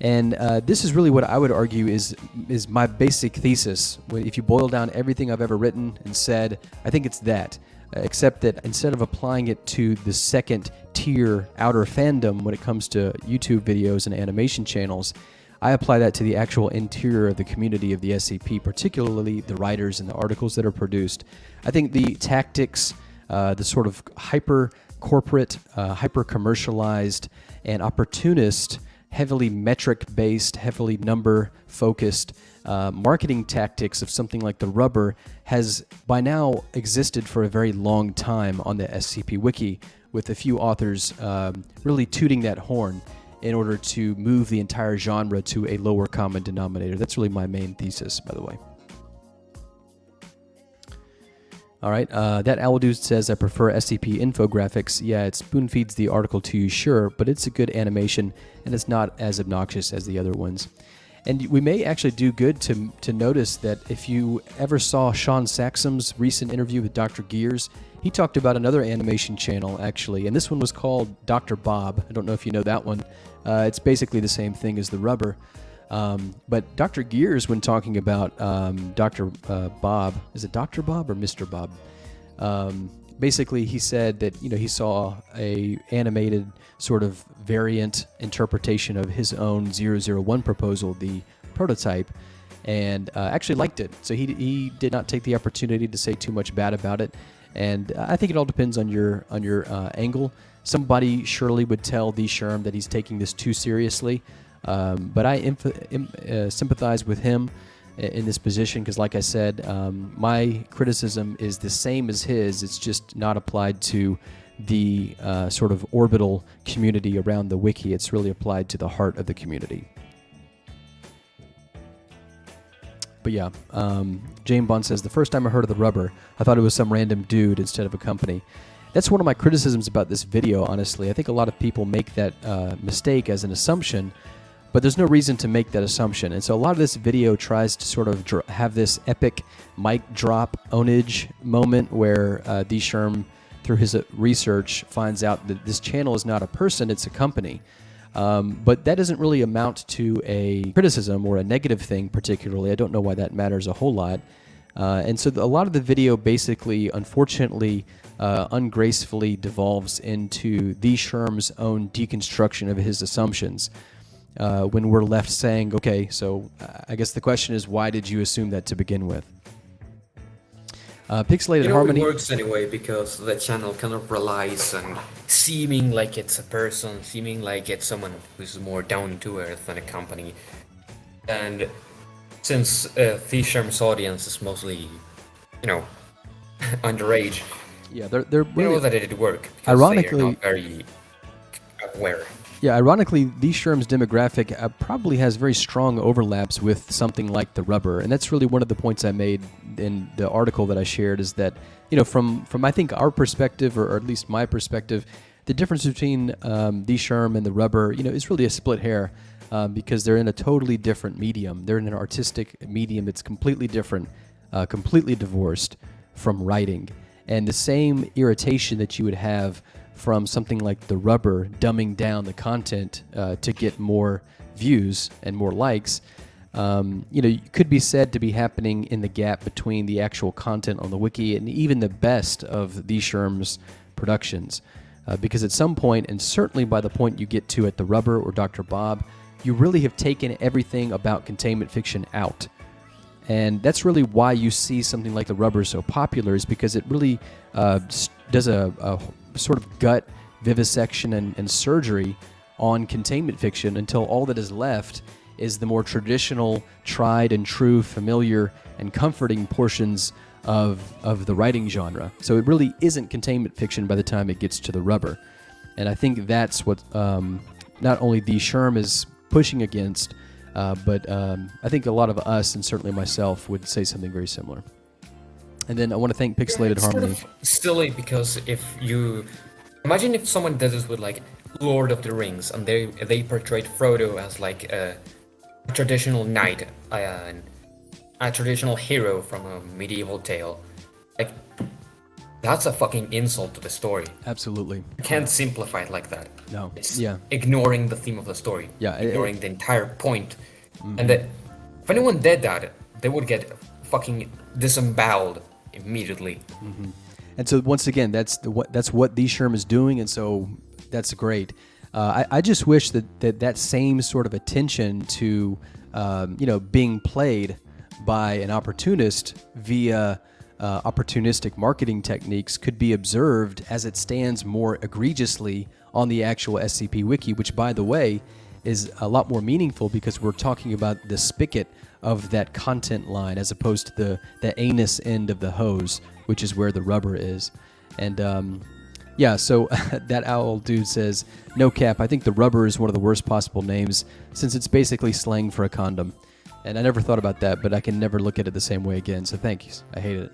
And this is really what I would argue is my basic thesis. If you boil down everything I've ever written and said, I think it's that. except that instead of applying it to the second tier outer fandom when it comes to YouTube videos and animation channels, I apply that to the actual interior of the community of the SCP, particularly the writers and the articles that are produced. I think the tactics, the sort of hyper corporate, hyper commercialized, and opportunist, heavily metric based, heavily number focused marketing tactics of something like TheRubber has by now existed for a very long time on the SCP Wiki, with a few authors really tooting that horn in order to move the entire genre to a lower common denominator. That's really my main thesis, by the way. All right, that Owldude says, I prefer SCP infographics. Yeah, it spoon feeds the article to you, sure, but it's a good animation, and it's not as obnoxious as the other ones. And we may actually do good to notice that if you ever saw Sean Saxum's recent interview with Dr. Gears, he talked about another animation channel, actually, and this one was called Dr. Bob. I don't know if you know that one. It's basically the same thing as TheRubber. But Dr. Gears, when talking about Dr. Bob, is it Dr. Bob or Mr. Bob? Basically, he said that he saw a animated sort of variant interpretation of his own 001 proposal, the prototype, and actually liked it. So he did not take the opportunity to say too much bad about it. And I think it all depends on your angle. Somebody surely would tell TheeSherm that he's taking this too seriously. But I sympathize with him in this position because, like I said, my criticism is the same as his. It's just not applied to the sort of orbital community around the wiki. It's really applied to the heart of the community. But yeah, Jane Bond says, the first time I heard of TheRubber, I thought it was some random dude instead of a company. That's one of my criticisms about this video, honestly. I think a lot of people make that mistake as an assumption, but there's no reason to make that assumption. And so a lot of this video tries to sort of have this epic mic drop ownage moment where TheeSherm, through his research, finds out that this channel is not a person, it's a company. But that doesn't really amount to a criticism or a negative thing particularly. I don't know why that matters a whole lot. And so a lot of the video basically, unfortunately, ungracefully devolves into TheeSherm's own deconstruction of his assumptions. When we're left saying, okay, so I guess the question is, why did you assume that to begin with? Pixelated Harmony. It works anyway because the channel kind of relies on seeming like it's a person, seeming like it's someone who's more down to earth than a company. And since TheeSherm's audience is mostly, underage, yeah, they're we know that it did work. Because ironically, they're not very aware. Yeah, ironically, TheeSherm's demographic probably has very strong overlaps with something like TheRubber, and that's really one of the points I made in the article that I shared. Is that from I think our perspective, or at least my perspective, the difference between TheeSherm and TheRubber, is really a split hair because they're in a totally different medium. They're in an artistic medium that's completely different, completely divorced from writing, and the same irritation that you would have from something like TheRubber dumbing down the content to get more views and more likes, could be said to be happening in the gap between the actual content on the wiki and even the best of TheeSherm's productions. Because at some point, and certainly by the point you get to at TheRubber or Dr. Bob, you really have taken everything about containment fiction out. And that's really why you see something like TheRubber so popular, is because it really does a sort of gut vivisection and surgery on containment fiction until all that is left is the more traditional, tried and true, familiar and comforting portions of the writing genre. So it really isn't containment fiction by the time it gets to TheRubber. And I think that's what not only TheeSherm is pushing against, but I think a lot of us, and certainly myself, would say something very similar. And then I want to thank Pixelated Harmony. Sort of silly because if you imagine if someone does this with like Lord of the Rings and they portrayed Frodo as like a traditional knight, a traditional hero from a medieval tale, like that's a fucking insult to the story. Absolutely. You can't simplify it like that. No. It's Yeah. ignoring the theme of the story. Yeah. Ignoring the entire point. And that if anyone did that, they would get fucking disemboweled immediately. And so once again, that's what TheeSherm is doing, and so that's great. I just wish that same sort of attention to being played by an opportunist via opportunistic marketing techniques could be observed as it stands more egregiously on the actual SCP Wiki, which, by the way, is a lot more meaningful because we're talking about the spigot of that content line as opposed to the anus end of the hose, which is where the rubber is. And so that owl dude says, no cap, I think the rubber is one of the worst possible names since it's basically slang for a condom. And I never thought about that, but I can never look at it the same way again, so thanks. I hated it.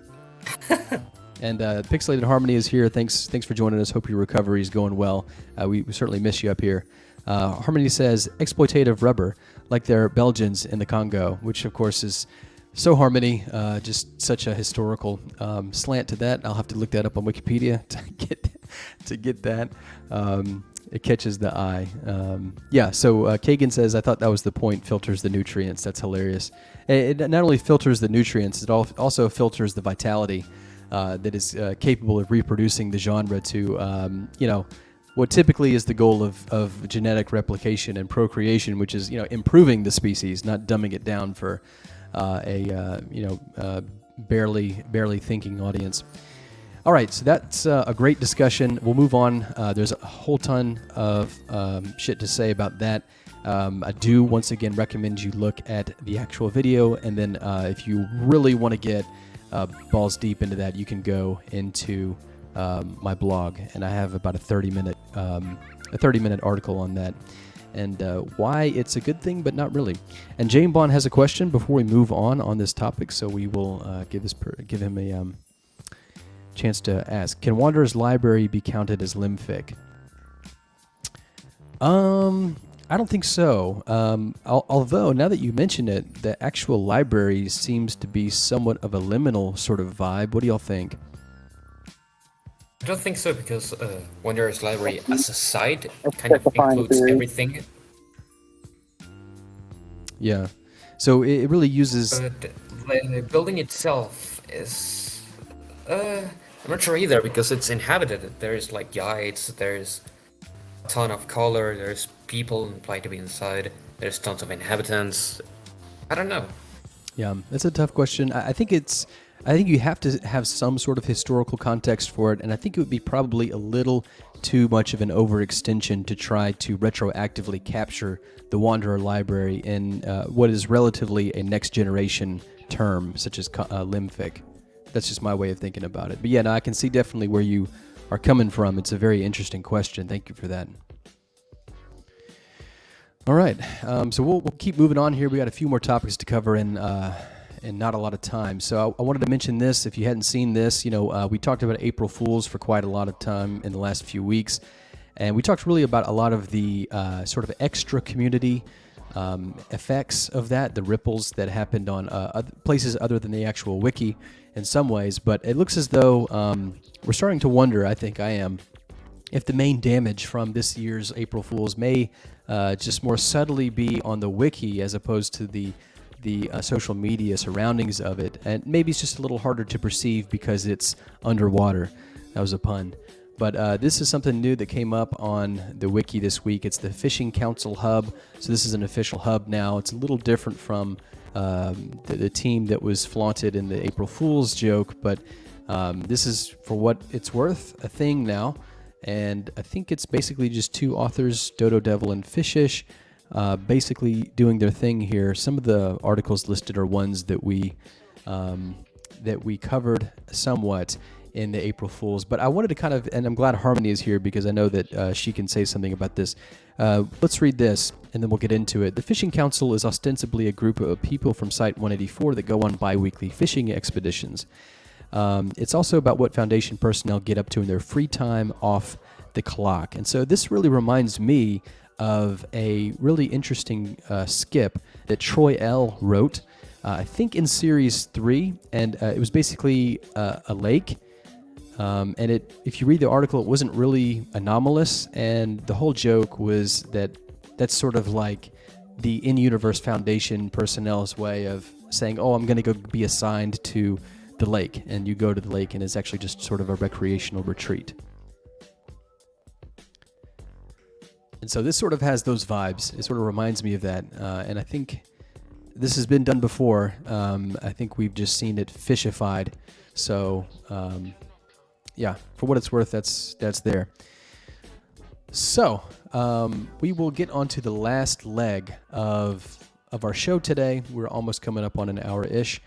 And pixelatedHarmony is here. Thanks for joining us. Hope your recovery is going well. We certainly miss you up here. Harmony says, exploitative rubber, like they're Belgians in the Congo, which of course is so Harmony, just such a historical slant to that. I'll have to look that up on Wikipedia to get that. It catches the eye. So Kagan says, I thought that was the point, filters the nutrients. That's hilarious. It not only filters the nutrients, it also filters the vitality that is capable of reproducing the genre to, what typically is the goal of genetic replication and procreation, which is, improving the species, not dumbing it down for barely thinking audience. All right, so that's a great discussion. We'll move on. There's a whole ton of shit to say about that. I do, once again, recommend you look at the actual video, and then if you really want to get balls deep into that, you can go into my blog, and I have about a 30-minute article on that, and why it's a good thing, but not really. And Jane Bond has a question before we move on this topic, so we will give him a chance to ask. Can Wanderer's Library be counted as limfic? I don't think so. Although, now that you mention it, the actual library seems to be somewhat of a liminal sort of vibe. What do y'all think? I don't think so, because Wanderer's Library as a site kind of includes everything. Yeah. So it really uses... But the building itself is... I'm not sure either, because it's inhabited. There's like guides, there's a ton of color, there's people implied to be inside, there's tons of inhabitants. I don't know. Yeah, that's a tough question. I think you have to have some sort of historical context for it, and I think it would be probably a little too much of an overextension to try to retroactively capture the Wanderer Library in what is relatively a next-generation term, such as limfic. That's just my way of thinking about it. But yeah, no, I can see definitely where you are coming from. It's a very interesting question. Thank you for that. All right, so we'll keep moving on here. We got a few more topics to cover in not a lot of time. So I wanted to mention this. If you hadn't seen this, we talked about April Fools for quite a lot of time in the last few weeks, and we talked really about a lot of the sort of extra community effects of that, the ripples that happened on places other than the actual wiki in some ways. But it looks as though we're starting to wonder, I think I am, if the main damage from this year's April Fools may just more subtly be on the wiki as opposed to the social media surroundings of it. And maybe it's just a little harder to perceive because it's underwater. That was a pun. But this is something new that came up on the wiki this week. It's the Fishing Council Hub. So this is an official hub now. It's a little different from the team that was flaunted in the April Fool's joke, but this is, for what it's worth, a thing now. And I think it's basically just two authors, Dodo Devil and Fishish, basically doing their thing here. Some of the articles listed are ones that we covered somewhat in the April Fools, but I wanted to kind of, and I'm glad Harmony is here because I know that she can say something about this. Let's read this, and then we'll get into it. The Fishing Council is ostensibly a group of people from Site 184 that go on bi-weekly fishing expeditions. It's also about what Foundation personnel get up to in their free time off the clock. And so this really reminds me of a really interesting skip that Troy L. wrote, I think in Series 3, and it was basically a lake. And if you read the article, it wasn't really anomalous, and the whole joke was that that's sort of like the in-universe Foundation personnel's way of saying, oh, I'm going to go be assigned to the lake, and you go to the lake, and it's actually just sort of a recreational retreat. And so this sort of has those vibes. It sort of reminds me of that, and I think this has been done before. I think we've just seen it fishified. So, yeah, for what it's worth, that's there. So, we will get onto the last leg of our show today. We're almost coming up on an hour-ish.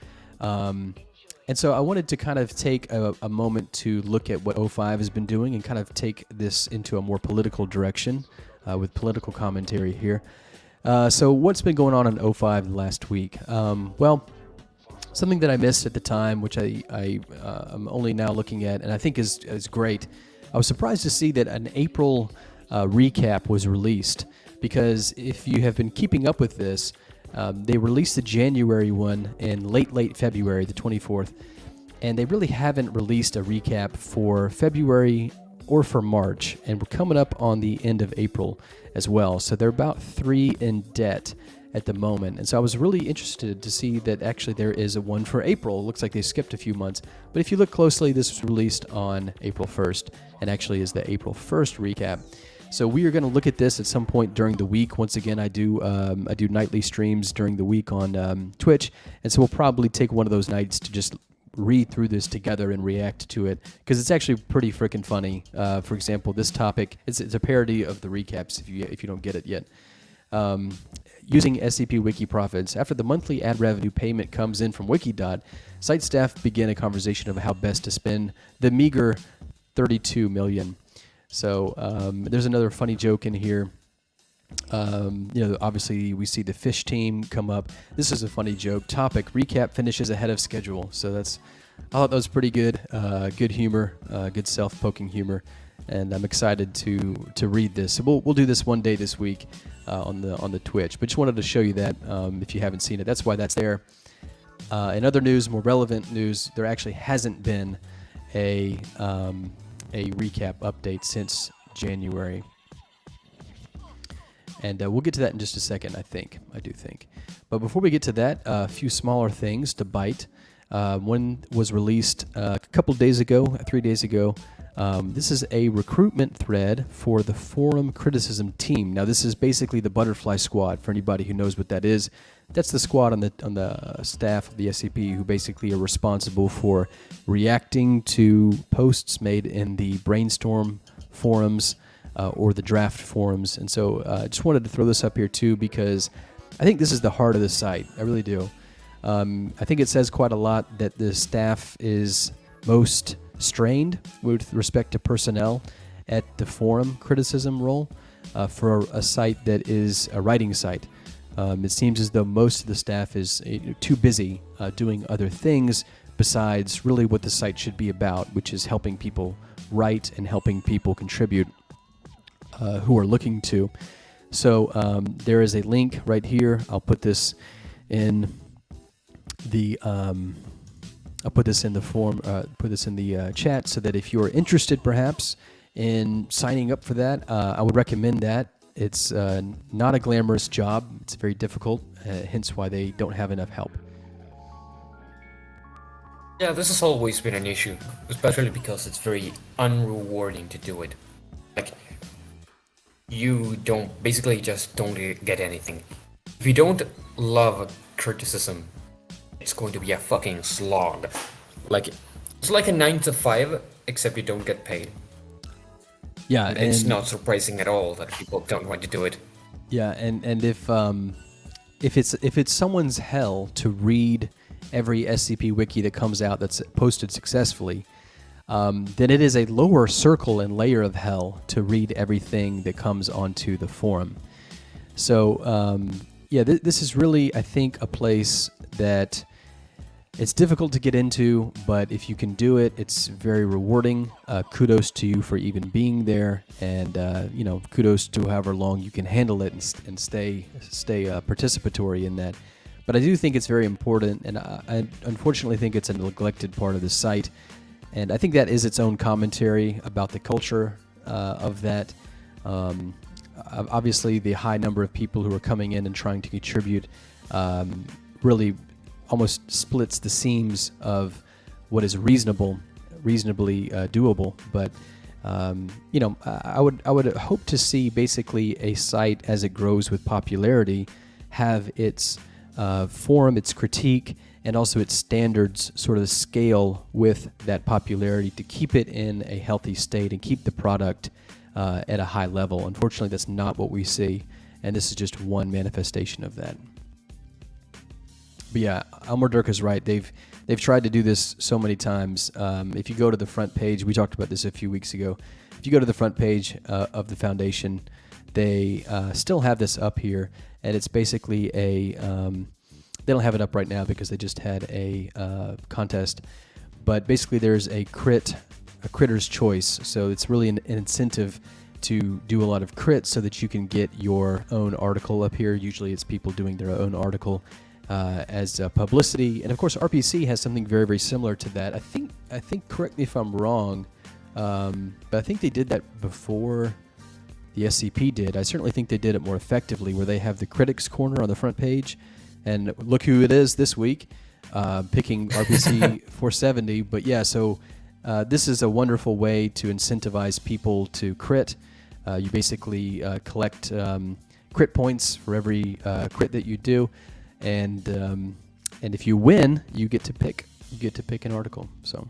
And so I wanted to kind of take a moment to look at what O5 has been doing and kind of take this into a more political direction with political commentary here. So what's been going on in O5 last week? Well, something that I missed at the time, which I'm only now looking at, and I think is great. I was surprised to see that an April recap was released, because if you have been keeping up with this, they released the January one in late February, the 24th, and they really haven't released a recap for February or for March, and we're coming up on the end of April as well. So they're about 3 in debt at the moment. And so I was really interested to see that actually there is a one for April. It looks like they skipped a few months. But if you look closely, this was released on April 1st and actually is the April 1st recap. So we are going to look at this at some point during the week. Once again, I do nightly streams during the week on Twitch. And so we'll probably take one of those nights to just read through this together and react to it, because it's actually pretty freaking funny. For example, this topic, it's a parody of the recaps if you don't get it yet. Using SCP Wiki profits. After the monthly ad revenue payment comes in from Wikidot, site staff begin a conversation of how best to spend the meager $32 million. So there's another funny joke in here. Obviously we see the fish team come up. This is a funny joke. Topic: recap finishes ahead of schedule. So I thought that was pretty good. Good humor, good self-poking humor, and I'm excited to read this. So we'll do this one day this week on the Twitch. But just wanted to show you that if you haven't seen it, that's why that's there. In other news, more relevant news, there actually hasn't been a recap update since January. And we'll get to that in just a second, I do think. But before we get to that, a few smaller things to bite. One was released a couple days ago, 3 days ago. This is a recruitment thread for the forum criticism team. Now, this is basically the Butterfly Squad, for anybody who knows what that is. That's the squad on the staff of the SCP who basically are responsible for reacting to posts made in the brainstorm forums, or the draft forums. And so I just wanted to throw this up here too, because I think this is the heart of the site. I really do. I think it says quite a lot that the staff is most strained with respect to personnel at the forum criticism role for a site that is a writing site. It seems as though most of the staff is too busy doing other things besides really what the site should be about, which is helping people write and helping people contribute who are looking to. So there is a link right here. I'll put this in the form, put this in the chat, so that if you're interested perhaps in signing up for that, I would recommend that. It's not a glamorous job. It's very difficult, hence why they don't have enough help. Yeah, this has always been an issue, especially because it's very unrewarding to do it. Like, you basically just don't get anything. If you don't love criticism, it's going to be a fucking slog. Like, it's like a 9 to 5, except you don't get paid. Yeah, and it's not surprising at all that people don't want to do it. Yeah, and if it's someone's hell to read every SCP wiki that comes out that's posted successfully, then it is a lower circle and layer of hell to read everything that comes onto the forum. So this is really, I think, a place that it's difficult to get into, but if you can do it, it's very rewarding. Kudos to you for even being there, and kudos to however long you can handle it and stay participatory in that. But I do think it's very important, and I unfortunately think it's a neglected part of the site. And I think that is its own commentary about the culture of that. Obviously, the high number of people who are coming in and trying to contribute really almost splits the seams of what is reasonably doable. But I would hope to see basically a site as it grows with popularity have its forum, its critique, and also its standards sort of scale with that popularity to keep it in a healthy state and keep the product at a high level. Unfortunately, that's not what we see, and this is just one manifestation of that. But yeah, Elmer Dirk is right. They've tried to do this so many times. If you go to the front page, we talked about this a few weeks ago. If you go to the front page of the foundation, they still have this up here, and it's basically they don't have it up right now because they just had a contest, but basically there's a critter's choice. So it's really an incentive to do a lot of crits so that you can get your own article up here. Usually it's people doing their own article as publicity, and of course RPC has something very, very similar to that. I think correct me if I'm wrong, but I think they did that before the SCP did. I certainly think they did it more effectively, where they have the critics corner on the front page, and look who it is this week, picking RPC 470. But yeah, so this is a wonderful way to incentivize people to crit. You basically collect crit points for every crit that you do. And if you win, you get to pick an article. So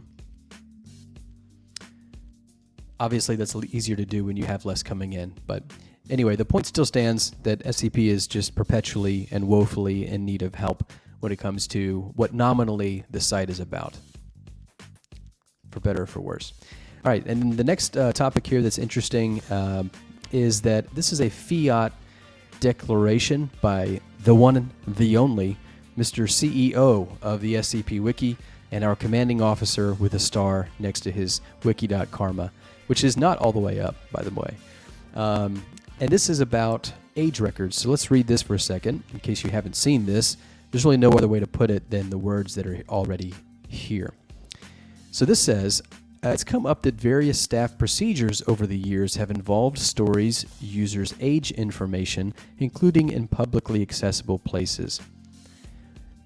obviously that's easier to do when you have less coming in. But anyway, the point still stands that SCP is just perpetually and woefully in need of help when it comes to what nominally the site is about, for better or for worse. All right, and the next topic here that's interesting is that this is a fiat declaration by the one, the only, Mr. CEO of the SCP Wiki, and our commanding officer with a star next to his wiki.karma, which is not all the way up, by the way. And this is about age records. So let's read this for a second, in case you haven't seen this. There's really no other way to put it than the words that are already here. So this says, it's come up that various staff procedures over the years have involved stories users' age information, including in publicly accessible places.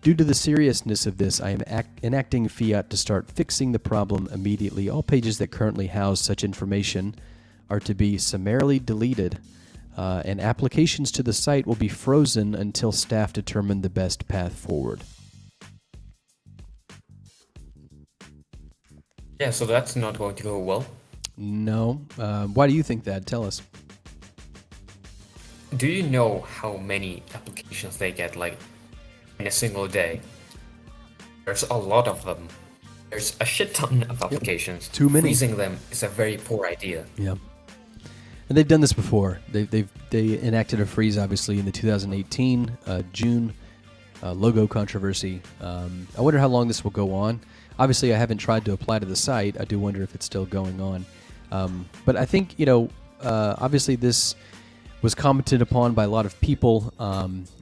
Due to the seriousness of this, I am enacting fiat to start fixing the problem immediately. All pages that currently house such information are to be summarily deleted, and applications to the site will be frozen until staff determine the best path forward. Yeah, so that's not going to go well. No. Why do you think that? Tell us. Do you know how many applications they get, like, in a single day? There's a lot of them. There's a shit ton of applications. Yep. Too many. Freezing them is a very poor idea. Yeah. And they've done this before. They enacted a freeze, obviously, in the 2018 June logo controversy. I wonder how long this will go on. Obviously, I haven't tried to apply to the site. I do wonder if it's still going on. But I think, obviously this was commented upon by a lot of people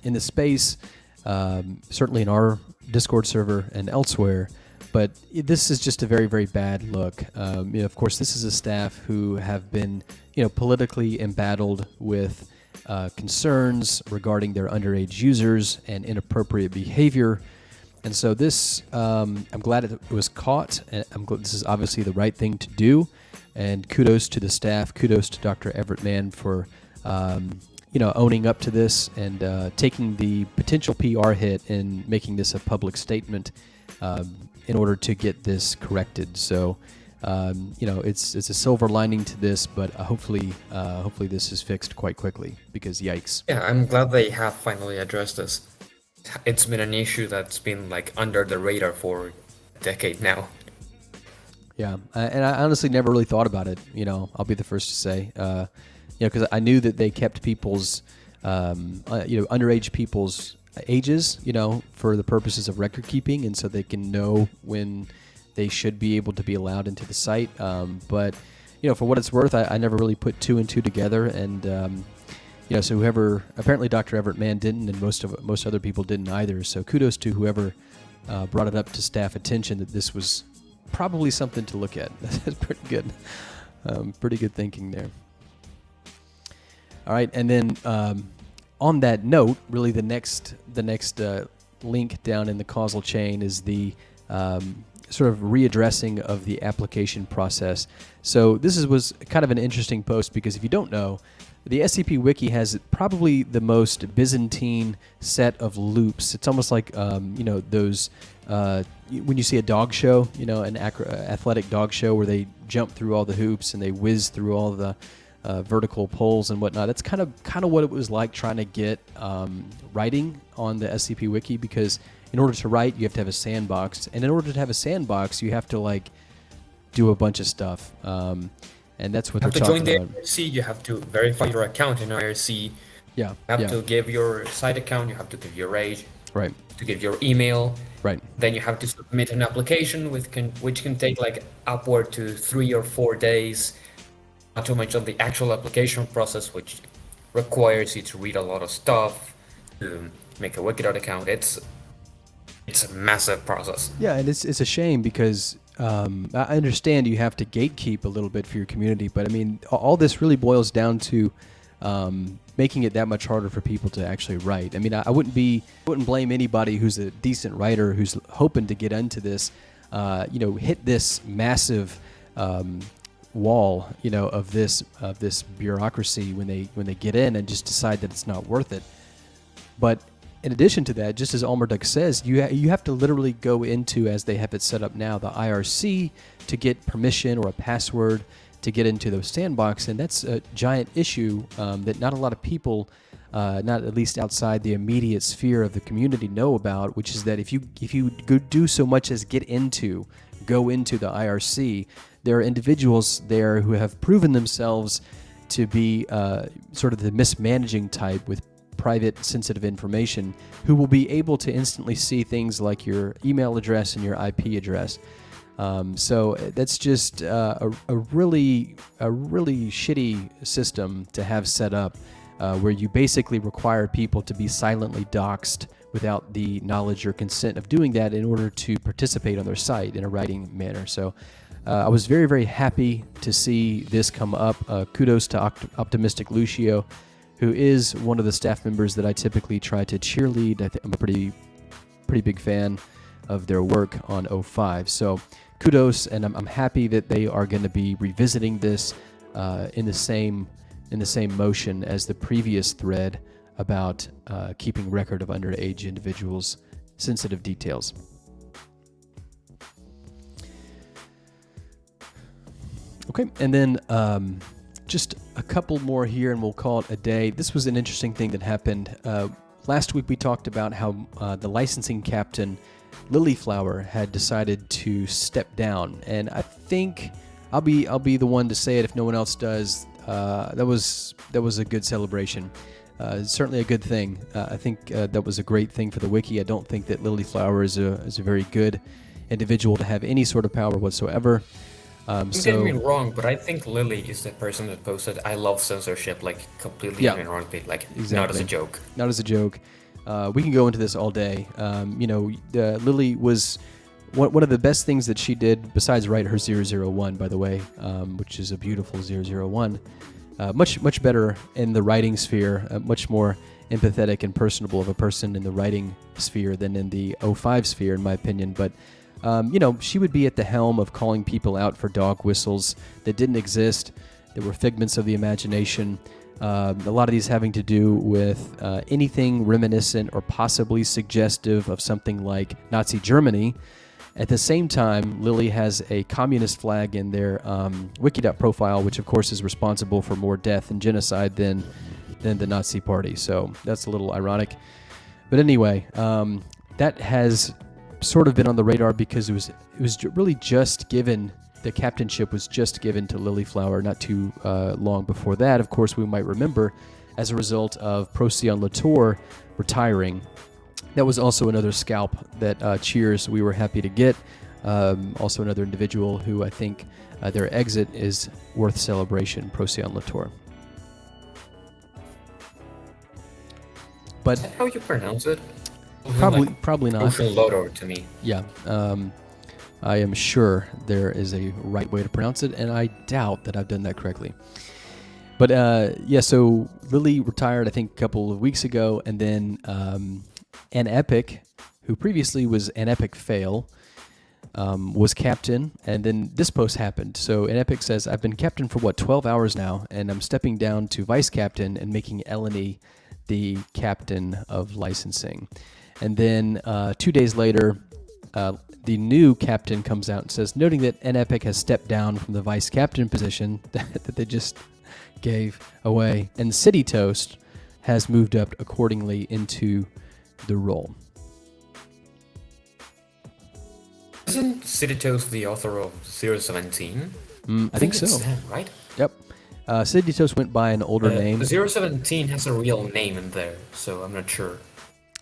in the space, certainly in our Discord server and elsewhere. But this is just a very, very bad look. Of course, this is a staff who have been, politically embattled with concerns regarding their underage users and inappropriate behavior. And so this, I'm glad it was caught, and this is obviously the right thing to do. And kudos to the staff, kudos to Dr. Everett Mann for, owning up to this and taking the potential PR hit and making this a public statement in order to get this corrected. So, it's a silver lining to this, but hopefully this is fixed quite quickly, because yikes. Yeah, I'm glad they have finally addressed this. It's been an issue that's been under the radar for a decade now. Yeah, and I honestly never really thought about it. I'll be the first to say, because I knew that they kept people's, underage people's ages, for the purposes of record keeping, and so they can know when they should be able to be allowed into the site. But for what it's worth, I never really put two and two together, and so whoever, apparently Dr. Everett Mann didn't, and most other people didn't either. So kudos to whoever brought it up to staff attention that this was probably something to look at. That's pretty good. Pretty good thinking there. All right, and then on that note, really the next link down in the causal chain is the sort of readdressing of the application process. So this was kind of an interesting post because if you don't know, the SCP Wiki has probably the most Byzantine set of loops. It's almost like, those, when you see a dog show, an athletic dog show where they jump through all the hoops and they whiz through all the vertical poles and whatnot. That's kind of what it was like trying to get writing on the SCP Wiki, because in order to write, you have to have a sandbox. And in order to have a sandbox, you have to, do a bunch of stuff. And that's what they're talking about. You have to join the IRC, you have to verify your account in IRC. Yeah. You have to give your site account, you have to give your age. Right. To give your email. Right. Then you have to submit an application which can take upward to 3 or 4 days. Not to mention the actual application process, which requires you to read a lot of stuff to make a Wikidot account. It's a massive process. Yeah, and it's a shame because I understand you have to gatekeep a little bit for your community, but I mean, all this really boils down to making it that much harder for people to actually write. I mean, I wouldn't blame anybody who's a decent writer who's hoping to get into this, hit this massive wall, of this bureaucracy when they get in and just decide that it's not worth it. But in addition to that, just as Almerduk says, you have to literally go into, as they have it set up now, the IRC to get permission or a password to get into the sandbox, and that's a giant issue that not a lot of people, not at least outside the immediate sphere of the community, know about. Which is that if you do so much as go into the IRC, there are individuals there who have proven themselves to be sort of the mismanaging type with private sensitive information, who will be able to instantly see things like your email address and your IP address. So that's just a really shitty system to have set up, where you basically require people to be silently doxxed without the knowledge or consent of doing that in order to participate on their site in a writing manner. So I was very, very happy to see this come up. Kudos to Optimistic Lucio, who is one of the staff members that I typically try to cheerlead. I'm a pretty big fan of their work on 05. So kudos, and I'm happy that they are going to be revisiting this in the same motion as the previous thread about keeping record of underage individuals' sensitive details. Okay, and then just a couple more here and we'll call it a day. This was an interesting thing that happened. Last week we talked about how the licensing captain, Lilyflower, had decided to step down, and I think I'll be the one to say it if no one else does. That was a good celebration. Certainly a good thing. I think that was a great thing for the wiki. I don't think that Lilyflower is a very good individual to have any sort of power whatsoever. Don't get me wrong, but I think Lily is the person that posted "I love censorship" completely ironically, exactly. Not as a joke. Not as a joke. We can go into this all day. Lily was one of the best things that she did, besides write her 001, by the way, which is a beautiful 001. Much better in the writing sphere, much more empathetic and personable of a person in the writing sphere than in the 05 sphere, in my opinion. But she would be at the helm of calling people out for dog whistles that didn't exist, that were figments of the imagination. A lot of these having to do with anything reminiscent or possibly suggestive of something like Nazi Germany. At the same time, Lily has a communist flag in their Wikidot profile, which of course is responsible for more death and genocide than the Nazi Party. So that's a little ironic. But anyway, that has sort of been on the radar because it was really just given. The captainship was just given to Lilyflower not too long before that. Of course, we might remember, as a result of Procyon Latour retiring. That was also another scalp that Cheers we were happy to get. Also another individual who I think their exit is worth celebration, Procyon Latour. But is that how you pronounce it? Probably not. Procyon Latour to me. Yeah. I am sure there is a right way to pronounce it, and I doubt that I've done that correctly. But so Lily retired, I think, a couple of weeks ago, and then An Epic, who previously was An Epic Fail, was captain, and then this post happened. So in Epic says, I've been captain for 12 hours now, and I'm stepping down to vice captain and making Eleni the captain of licensing. And then 2 days later, the new captain comes out and says, noting that NEpic has stepped down from the vice captain position that they just gave away, and City Toast has moved up accordingly into the role. Isn't City Toast the author of 017? I think so. It's them, right? Yep. City Toast went by an older name. 017 has a real name in there, so I'm not sure.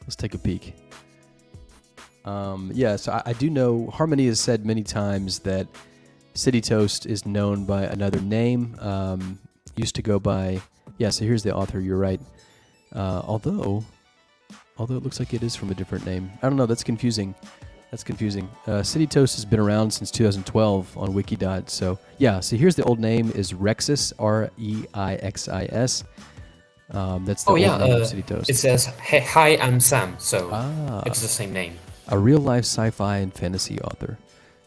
Let's take a peek. Yeah, so I do know Harmony has said many times that City Toast is known by another name. Used to go by, yeah, so here's the author, you're right. Although it looks like it is from a different name. I don't know, that's confusing. City Toast has been around since 2012 on Wikidot. So yeah, so here's the old name is Rexis, Reixis. That's the old name of City Toast. It says, hey, hi, I'm Sam, so it's the same name. A real-life sci-fi and fantasy author.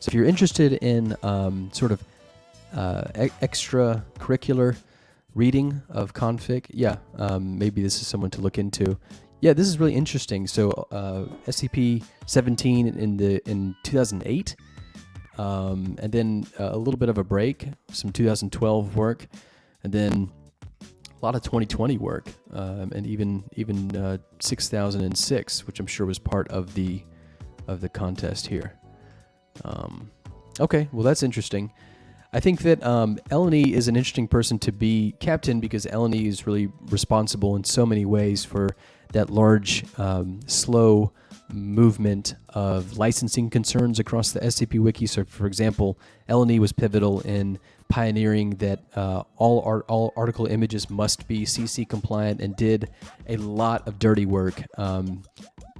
So if you're interested in sort of extracurricular reading of Confic, yeah, maybe this is someone to look into. Yeah, this is really interesting. So SCP-17 in 2008, and then a little bit of a break, some 2012 work, and then a lot of 2020 work, and even 6006, which I'm sure was part of the contest here. Okay, well that's interesting. I think that Eleni is an interesting person to be captain because Eleni is really responsible in so many ways for that large, slow movement of licensing concerns across the SCP Wiki. So, for example, Eleni was pivotal in pioneering that all article images must be CC compliant and did a lot of dirty work,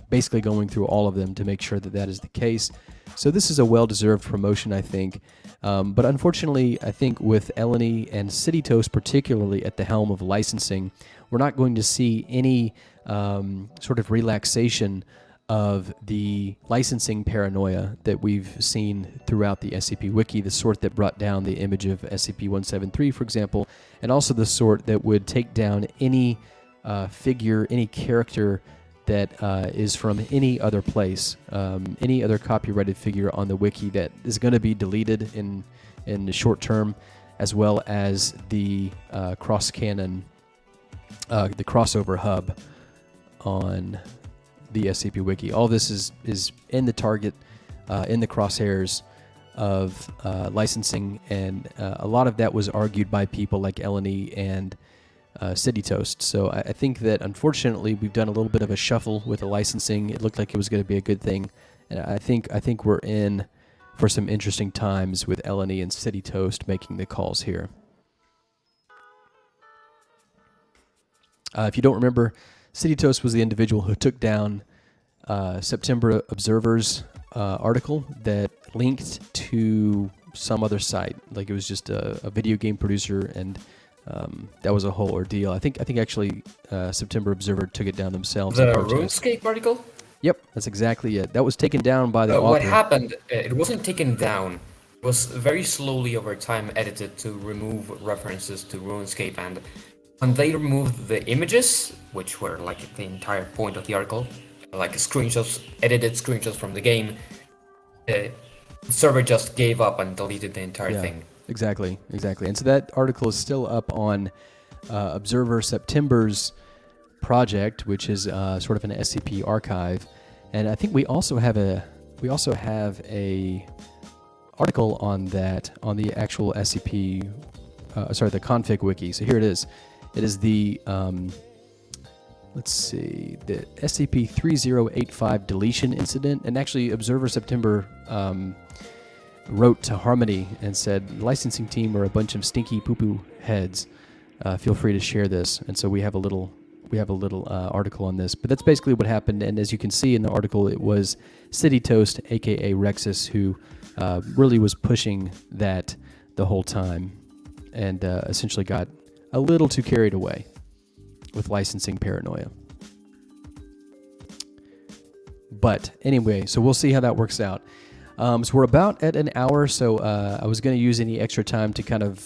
basically going through all of them to make sure that that is the case. So this is a well-deserved promotion, I think. But unfortunately, I think with Eleni and City Toast particularly at the helm of licensing, we're not going to see any sort of relaxation of the licensing paranoia that we've seen throughout the SCP Wiki, the sort that brought down the image of SCP-173, for example, and also the sort that would take down any figure, any character that is from any other place, any other copyrighted figure on the wiki that is going to be deleted in the short term, as well as the cross-canon, the crossover hub on the SCP Wiki. All this is in the target, in the crosshairs of licensing, and a lot of that was argued by people like Eleni and City Toast. So I think that unfortunately we've done a little bit of a shuffle with the licensing. It looked like it was going to be a good thing, and I think we're in for some interesting times with Eleni and City Toast making the calls here. If you don't remember, City Toast was the individual who took down September Observer's article that linked to some other site. Like it was just a video game producer, and that was a whole ordeal. I think actually September Observer took it down themselves. The RuneScape article? Yep, that's exactly it. That was taken down by the author. What happened, it wasn't taken down. It was very slowly over time edited to remove references to RuneScape, and when they removed the images, which were like the entire point of the article, like screenshots, edited screenshots from the game, the server just gave up and deleted the entire thing. Exactly. And so that article is still up on Observer September's project, which is sort of an SCP archive, and I think we also have a article on that on the actual SCP, the Confic Wiki. So here it is. It is the let's see, the SCP-3085 deletion incident, and actually Observer September wrote to Harmony and said, licensing team are a bunch of stinky poo-poo heads. Feel free to share this. And so we have a little article on this. But that's basically what happened. And as you can see in the article, it was City Toast, aka Rexis, who really was pushing that the whole time, and essentially got a little too carried away with licensing paranoia. But anyway, so we'll see how that works out. So we're about at an hour, so I was going to use any extra time to kind of,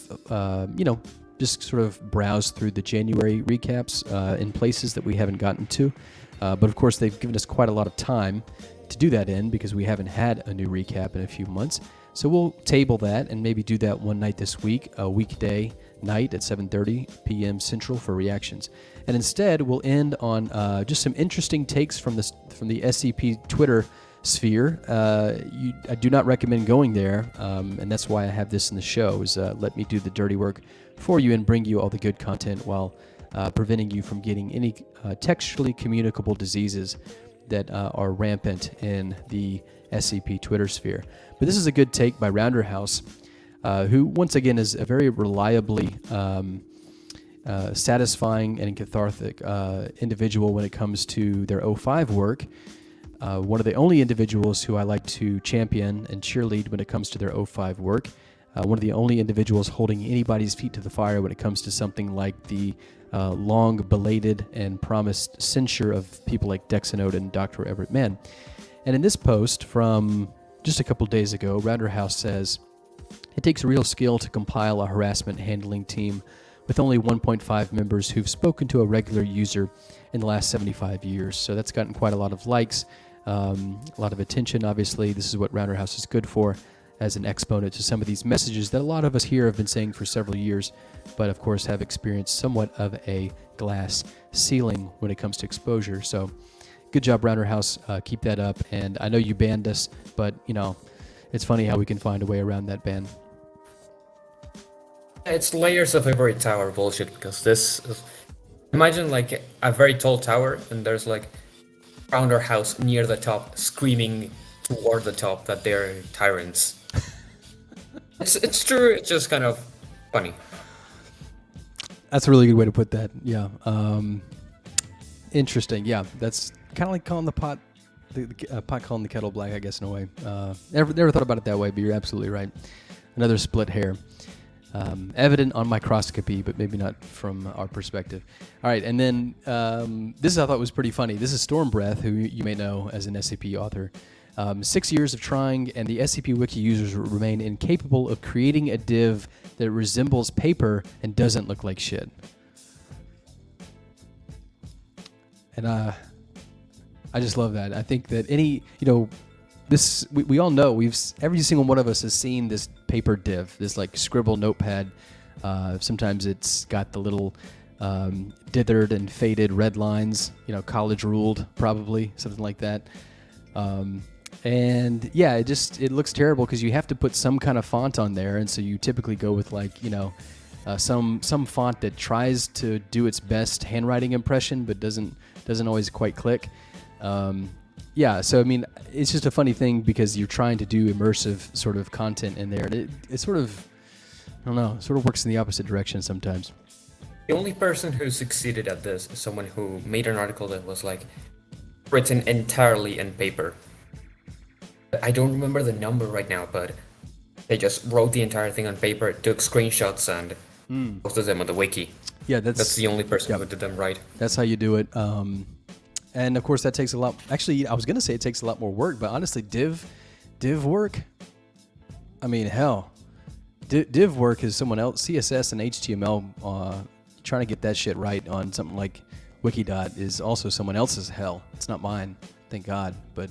just sort of browse through the January recaps in places that we haven't gotten to. But of course, they've given us quite a lot of time to do that in because we haven't had a new recap in a few months. So we'll table that and maybe do that one night this week, a weekday night at 7:30 p.m. Central for reactions. And instead, we'll end on just some interesting takes from the SCP Twitter sphere. I do not recommend going there, and that's why I have this in the show, is let me do the dirty work for you and bring you all the good content while preventing you from getting any textually communicable diseases that are rampant in the SCP Twitter sphere. But this is a good take by Rounderhouse, who once again is a very reliably satisfying and cathartic individual when it comes to their O5 work. One of the only individuals who I like to champion and cheerlead when it comes to their O5 work. One of the only individuals holding anybody's feet to the fire when it comes to something like the long belated and promised censure of people like Dexanode and Dr. Everett Mann. And in this post from just a couple days ago, Rounderhouse says, "It takes real skill to compile a harassment handling team with only 1.5 members who've spoken to a regular user in the last 75 years. So that's gotten quite a lot of likes, a lot of attention. Obviously, this is what Rounderhouse is good for, as an exponent to some of these messages that a lot of us here have been saying for several years, but of course have experienced somewhat of a glass ceiling when it comes to exposure. So good job, Rounderhouse. Keep that up. And I know you banned us, but it's funny how we can find a way around that ban. It's layers of ivory tower bullshit, because imagine like a very tall tower and there's like Rounderhouse near the top screaming toward the top that they're tyrants. It's true, it's just kind of funny. That's a really good way to put that. Yeah. Interesting. Yeah, that's kind of like calling the pot calling the kettle black, I guess, in a way. Never thought about it that way, but you're absolutely right. Another split hair. Evident on microscopy, but maybe not from our perspective. All right, and then this I thought was pretty funny. This is Storm Breath, who you may know as an SCP author. 6 years of trying, and the SCP Wiki users remain incapable of creating a div that resembles paper and doesn't look like shit. And I just love that. I think that this we all know, every single one of us has seen this paper div, this like scribble notepad. Sometimes it's got the little dithered and faded red lines, college ruled, probably something like that. And yeah, it looks terrible because you have to put some kind of font on there, and so you typically go with like some font that tries to do its best handwriting impression but doesn't always quite click. Yeah, so I mean, it's just a funny thing because you're trying to do immersive sort of content in there, and it sort of, I don't know, sort of works in the opposite direction sometimes. The only person who succeeded at this is someone who made an article that was like written entirely in paper. I don't remember the number right now, but they just wrote the entire thing on paper, took screenshots, and posted them on the wiki. Yeah, that's the only person who did them right. That's how you do it. And of course, that takes a lot. Actually, I was gonna say it takes a lot more work, but honestly, div work. I mean, hell, div work is someone else. CSS and HTML, trying to get that shit right on something like Wikidot is also someone else's hell. It's not mine, thank God. But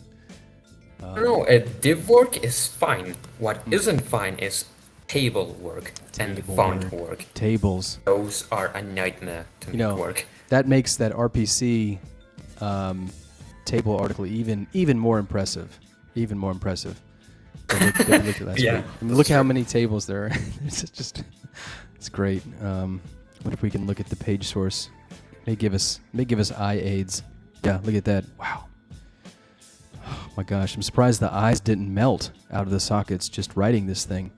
no, div work is fine. What isn't fine is table work and font work. Tables. Those are a nightmare to make work. That makes that RPC table article even more impressive. Even more impressive. Than looked at last week. I mean, look how many tables there are. It's great. What if we can look at the page source? May give us eye aids. Yeah, look at that. Wow. Oh my gosh, I'm surprised the eyes didn't melt out of the sockets just writing this thing.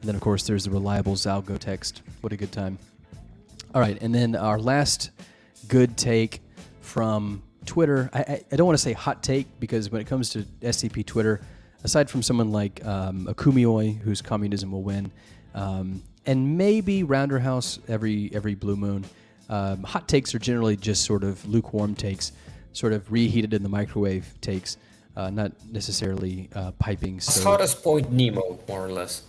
And then of course there's the reliable Zalgo text. What a good time. All right, and then our last good take from Twitter. I don't want to say hot take, because when it comes to SCP Twitter, aside from someone like Akumioi, whose communism will win, and maybe Rounderhouse every blue moon, hot takes are generally just sort of lukewarm takes, sort of reheated in the microwave takes. not necessarily piping. As So hard as Point Nemo, more or less.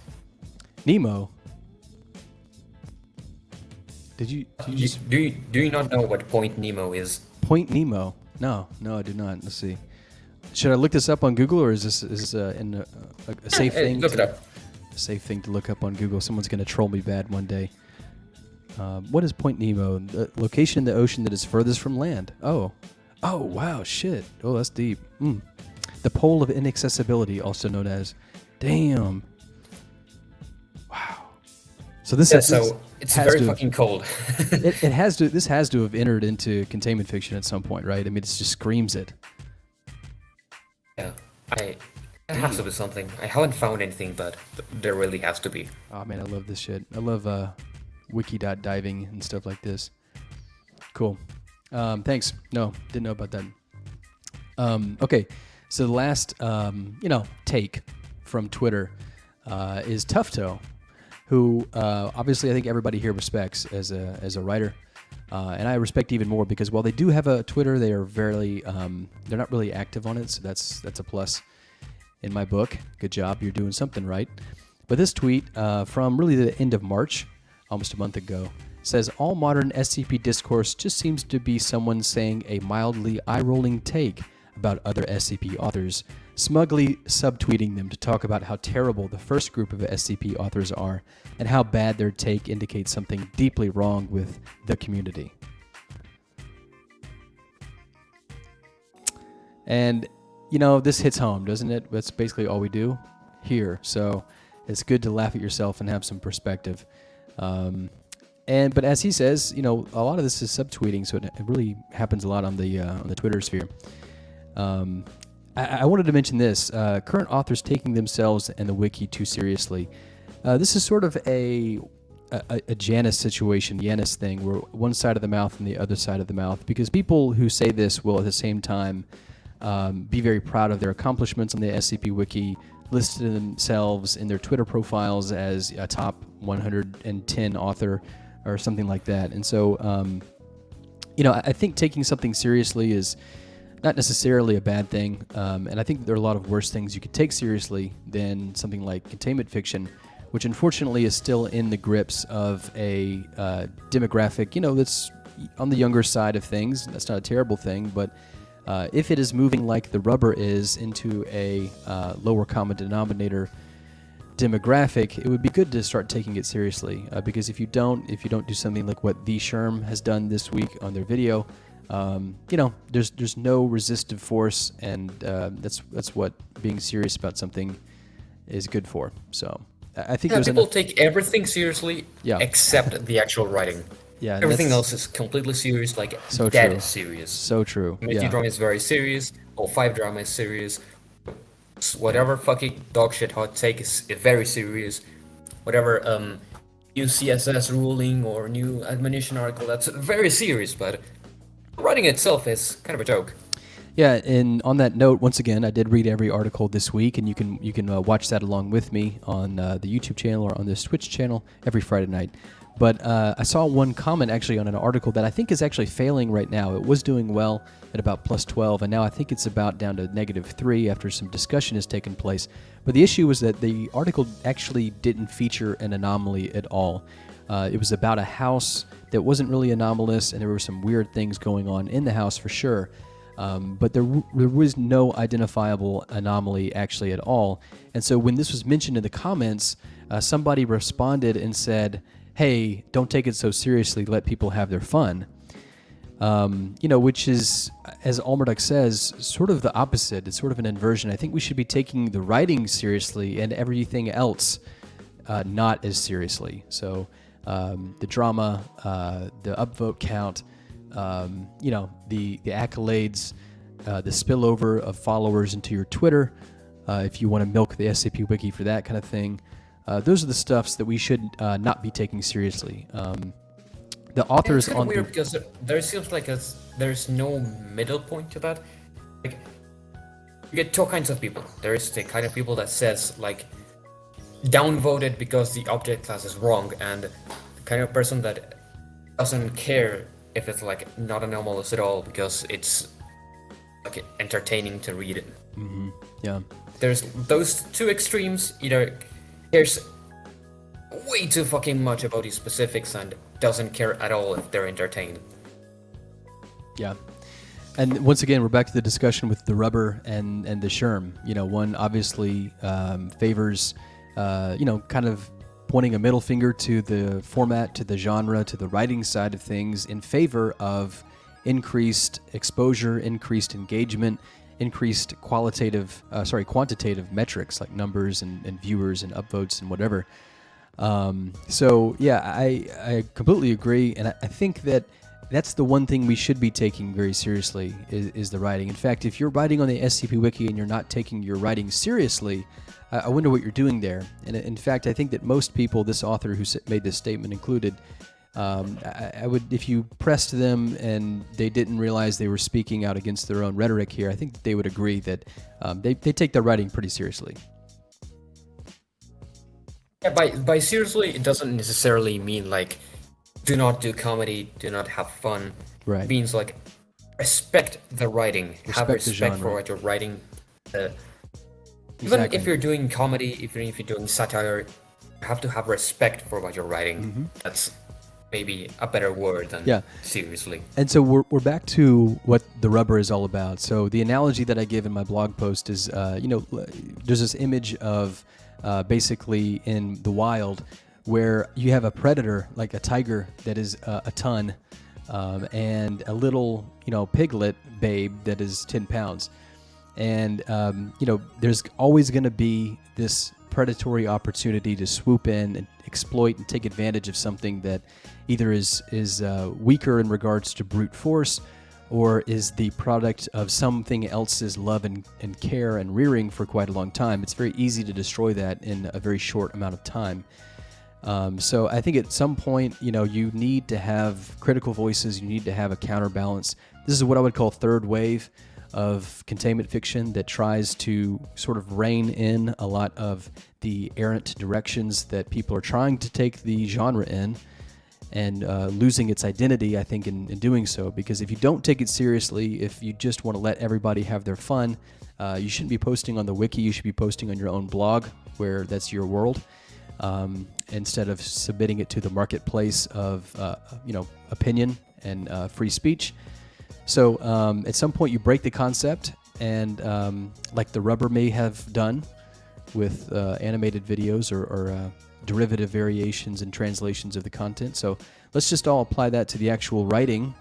Nemo. Did you just Do you not know what Point Nemo is? Point Nemo? No, I do not. Let's see. Should I look this up on Google, or is this in a safe thing? Look it up. A safe thing to look up on Google. Someone's gonna troll me bad one day. What is Point Nemo? The location in the ocean that is furthest from land. Oh, wow, shit. Oh, that's deep. The Pole of Inaccessibility, also known as. Damn. Wow. So this. Yeah, this so it's has very to- fucking cold. it has to. This has to have entered into containment fiction at some point, right? I mean, it just screams it. Yeah, it has to be something. I haven't found anything, but there really has to be. Oh man, I love this shit. I love wiki.diving and stuff like this. Cool. Thanks. No, didn't know about that. Okay, so the last take from Twitter is Tufto, who obviously I think everybody here respects as a writer. And I respect even more because while they do have a Twitter, they are they're not really active on it, so that's a plus in my book. Good job, you're doing something right. But this tweet from really the end of March, almost a month ago, says all modern SCP discourse just seems to be someone saying a mildly eye-rolling take about other SCP authors, smugly subtweeting them to talk about how terrible the first group of SCP authors are and how bad their take indicates something deeply wrong with the community. And, this hits home, doesn't it? That's basically all we do here. So it's good to laugh at yourself and have some perspective. But as he says, a lot of this is subtweeting, so it really happens a lot on the Twitter sphere. I wanted to mention this. Current authors taking themselves and the wiki too seriously. This is sort of a Janus situation, Janus thing, where one side of the mouth and the other side of the mouth, because people who say this will at the same time be very proud of their accomplishments on the SCP Wiki, listed themselves in their Twitter profiles as a top 110 author or something like that. And so, I think taking something seriously is not necessarily a bad thing. And I think there are a lot of worse things you could take seriously than something like containment fiction, which unfortunately is still in the grips of a demographic, that's on the younger side of things. That's not a terrible thing, but if it is moving like TheRubber is into a lower common denominator demographic, it would be good to start taking it seriously. Because if you don't do something like what TheeSherm has done this week on their video, there's no resistive force, and that's what being serious about something is good for. So I think there's people enough. take everything seriously, except the actual writing. Yeah, Everything else is completely serious, like So dead true. serious. So true. Mystery drama is very serious. 05 drama is serious. Whatever fucking dogshit hot take is very serious. Whatever new CSS ruling or new admonition article, that's very serious. But writing itself is kind of a joke. Yeah, and on that note, once again, I did read every article this week, and you can watch that along with me on the YouTube channel or on this Twitch channel every Friday night. But I saw one comment actually on an article that I think is actually failing right now. It was doing well at about +12, and now I think it's about down to -3 after some discussion has taken place. But the issue was that the article actually didn't feature an anomaly at all. It was about a house that wasn't really anomalous, and there were some weird things going on in the house for sure. But there was no identifiable anomaly actually at all. And so when this was mentioned in the comments, somebody responded and said, hey, don't take it so seriously, let people have their fun. Which is, as Almerduk says, sort of the opposite. It's sort of an inversion. I think we should be taking the writing seriously and everything else not as seriously. So the drama, the upvote count, the accolades, the spillover of followers into your Twitter, if you want to milk the SCP Wiki for that kind of thing. Those are the stuffs that we should not be taking seriously. The authors It's kind on of weird because there seems like there's no middle point to that. Like, you get two kinds of people. There is the kind of people that says like downvoted because the object class is wrong, and the kind of person that doesn't care if it's like not anomalous at all because it's like entertaining to read it. Yeah. There's those two extremes. Either cares way too fucking much about these specifics and doesn't care at all if they're entertained. Yeah. And once again, we're back to the discussion with TheRubber and TheeSherm. You know, one obviously favors, kind of pointing a middle finger to the format, to the genre, to the writing side of things in favor of increased exposure, increased engagement, increased quantitative metrics like numbers and viewers and upvotes and whatever. So yeah, I completely agree, and I think that's the one thing we should be taking very seriously is the writing. In fact, if you're writing on the SCP Wiki and you're not taking your writing seriously, I wonder what you're doing there. And in fact, I think that most people, this author who made this statement included, I would, if you pressed them and they didn't realize they were speaking out against their own rhetoric here, I think that they would agree that they take their writing pretty seriously. Yeah, by seriously, it doesn't necessarily mean like do not do comedy, do not have fun. Right. It means like respect the writing, have Respect the respect for genre. what you're writing. Exactly. Even if you're doing comedy, even if you're doing satire, you have to have respect for what you're writing. That's maybe a better word than seriously. And so we're back to what TheRubber is all about. So the analogy that I give in my blog post is, there's this image of basically in the wild where you have a predator like a tiger that is a ton, and a little piglet babe that is 10 pounds, and there's always going to be this predatory opportunity to swoop in and exploit and take advantage of something that either is weaker in regards to brute force, or is the product of something else's love and care and rearing for quite a long time. It's very easy to destroy that in a very short amount of time. So I think at some point, you need to have critical voices. You need to have a counterbalance. This is what I would call third wave of containment fiction that tries to sort of rein in a lot of the errant directions that people are trying to take the genre in, and losing its identity, I think, in doing so. Because if you don't take it seriously, if you just want to let everybody have their fun, you shouldn't be posting on the wiki. You should be posting on your own blog, where that's your world. Instead of submitting it to the marketplace of opinion and free speech. So at some point you break the concept, and like TheRubber may have done with animated videos or derivative variations and translations of the content. So let's just all apply that to the actual writing.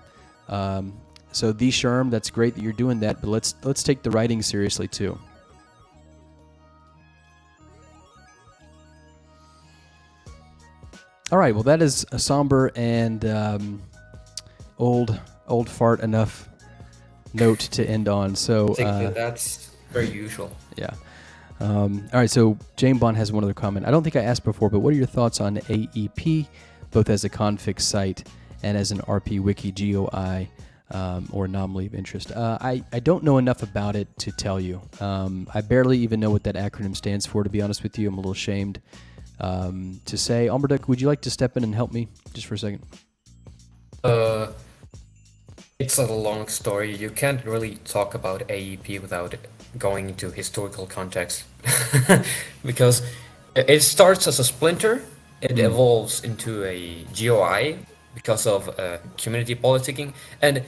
So TheeSherm, that's great that you're doing that, but let's take the writing seriously too. All right, well, that is a somber and old fart enough note to end on. So I think that's very usual. Yeah. All right, so Jane Bond has one other comment. I don't think I asked before, but what are your thoughts on AEP, both as a config site and as an RP wiki GOI or anomaly of interest? I don't know enough about it to tell you. I barely even know what that acronym stands for, to be honest with you. I'm a little ashamed to say. Almerduk, would you like to step in and help me just for a second? It's a long story. You can't really talk about AEP without going into historical context. Because it starts as a splinter, it evolves into a GOI because of community politicking, and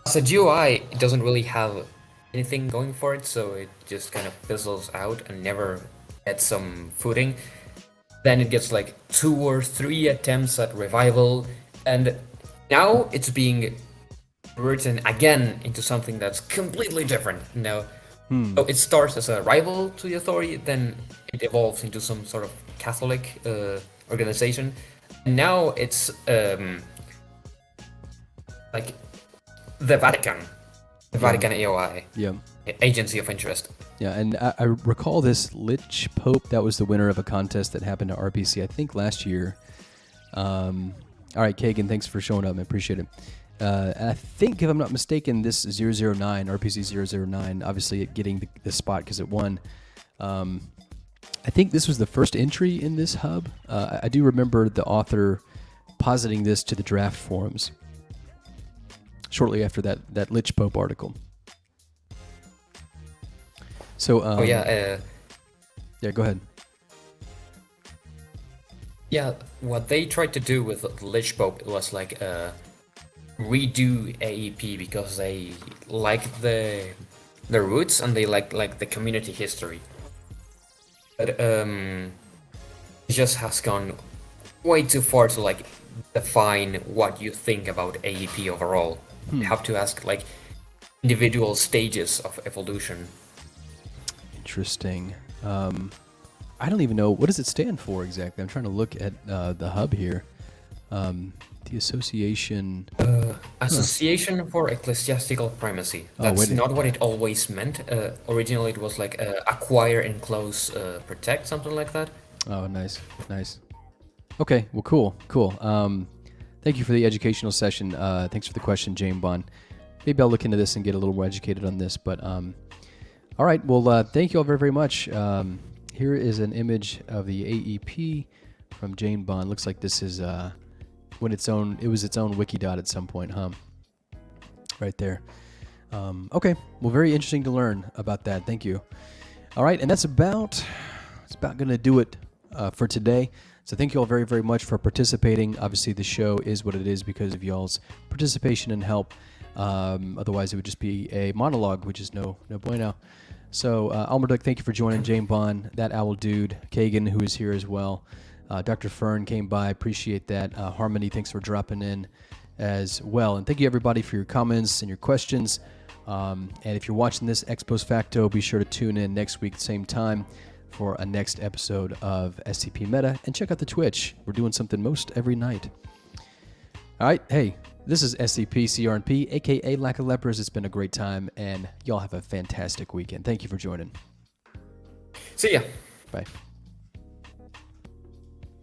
as a GOI, it doesn't really have anything going for it, so it just kind of fizzles out and never gets some footing. Then it gets like 2 or 3 attempts at revival, and now it's being written again into something that's completely different. So it starts as a rival to the authority, then it evolves into some sort of Catholic organization, and now it's like the Vatican AOI, Agency of Interest. Yeah, and I recall this Lich Pope. That was the winner of a contest that happened to RPC, I think, last year. All right, Kagan, thanks for showing up. I appreciate it. I think, if I'm not mistaken, this 009, RPC 009, obviously getting the spot because it won. I think this was the first entry in this hub. I do remember the author positing this to the draft forums shortly after that Lich Pope article. So, Oh yeah, yeah, go ahead. yeah. What they tried to do with the Lich Pope was like redo AEP because they like the roots and they like the community history. But it just has gone way too far to like define what you think about AEP overall. You have to ask like individual stages of evolution. Interesting. I don't even know, what does it stand for exactly? I'm trying to look at the hub here. The association... Association for Ecclesiastical Primacy. Oh, That's wait. not what it always meant. Originally, it was like acquire, enclose, protect, something like that. Oh, nice, nice. Okay, well, cool. Thank you for the educational session. Thanks for the question, Jane Bond. Maybe I'll look into this and get a little more educated on this. But all right, well, thank you all very, very much. Here is an image of the AEP from Jane Bond. Looks like this is when it was its own Wikidot at some point, huh? Right there. Okay, well, very interesting to learn about that. Thank you. All right, and that's about going to do it for today. So thank you all very, very much for participating. Obviously, the show is what it is because of y'all's participation and help. Otherwise, it would just be a monologue, which is no bueno. So, Almerduk, thank you for joining. Jane Bond, that owl dude, Kagan, who is here as well. Dr. Fern came by. Appreciate that. Harmony, thanks for dropping in as well. And thank you, everybody, for your comments and your questions. And if you're watching this ex post facto, be sure to tune in next week, same time, for a next episode of SCP Meta. And check out the Twitch. We're doing something most every night. All right. Hey, this is SCP-CRNP, a.k.a. Lack of Lepers. It's been a great time, and y'all have a fantastic weekend. Thank you for joining. See ya. Bye.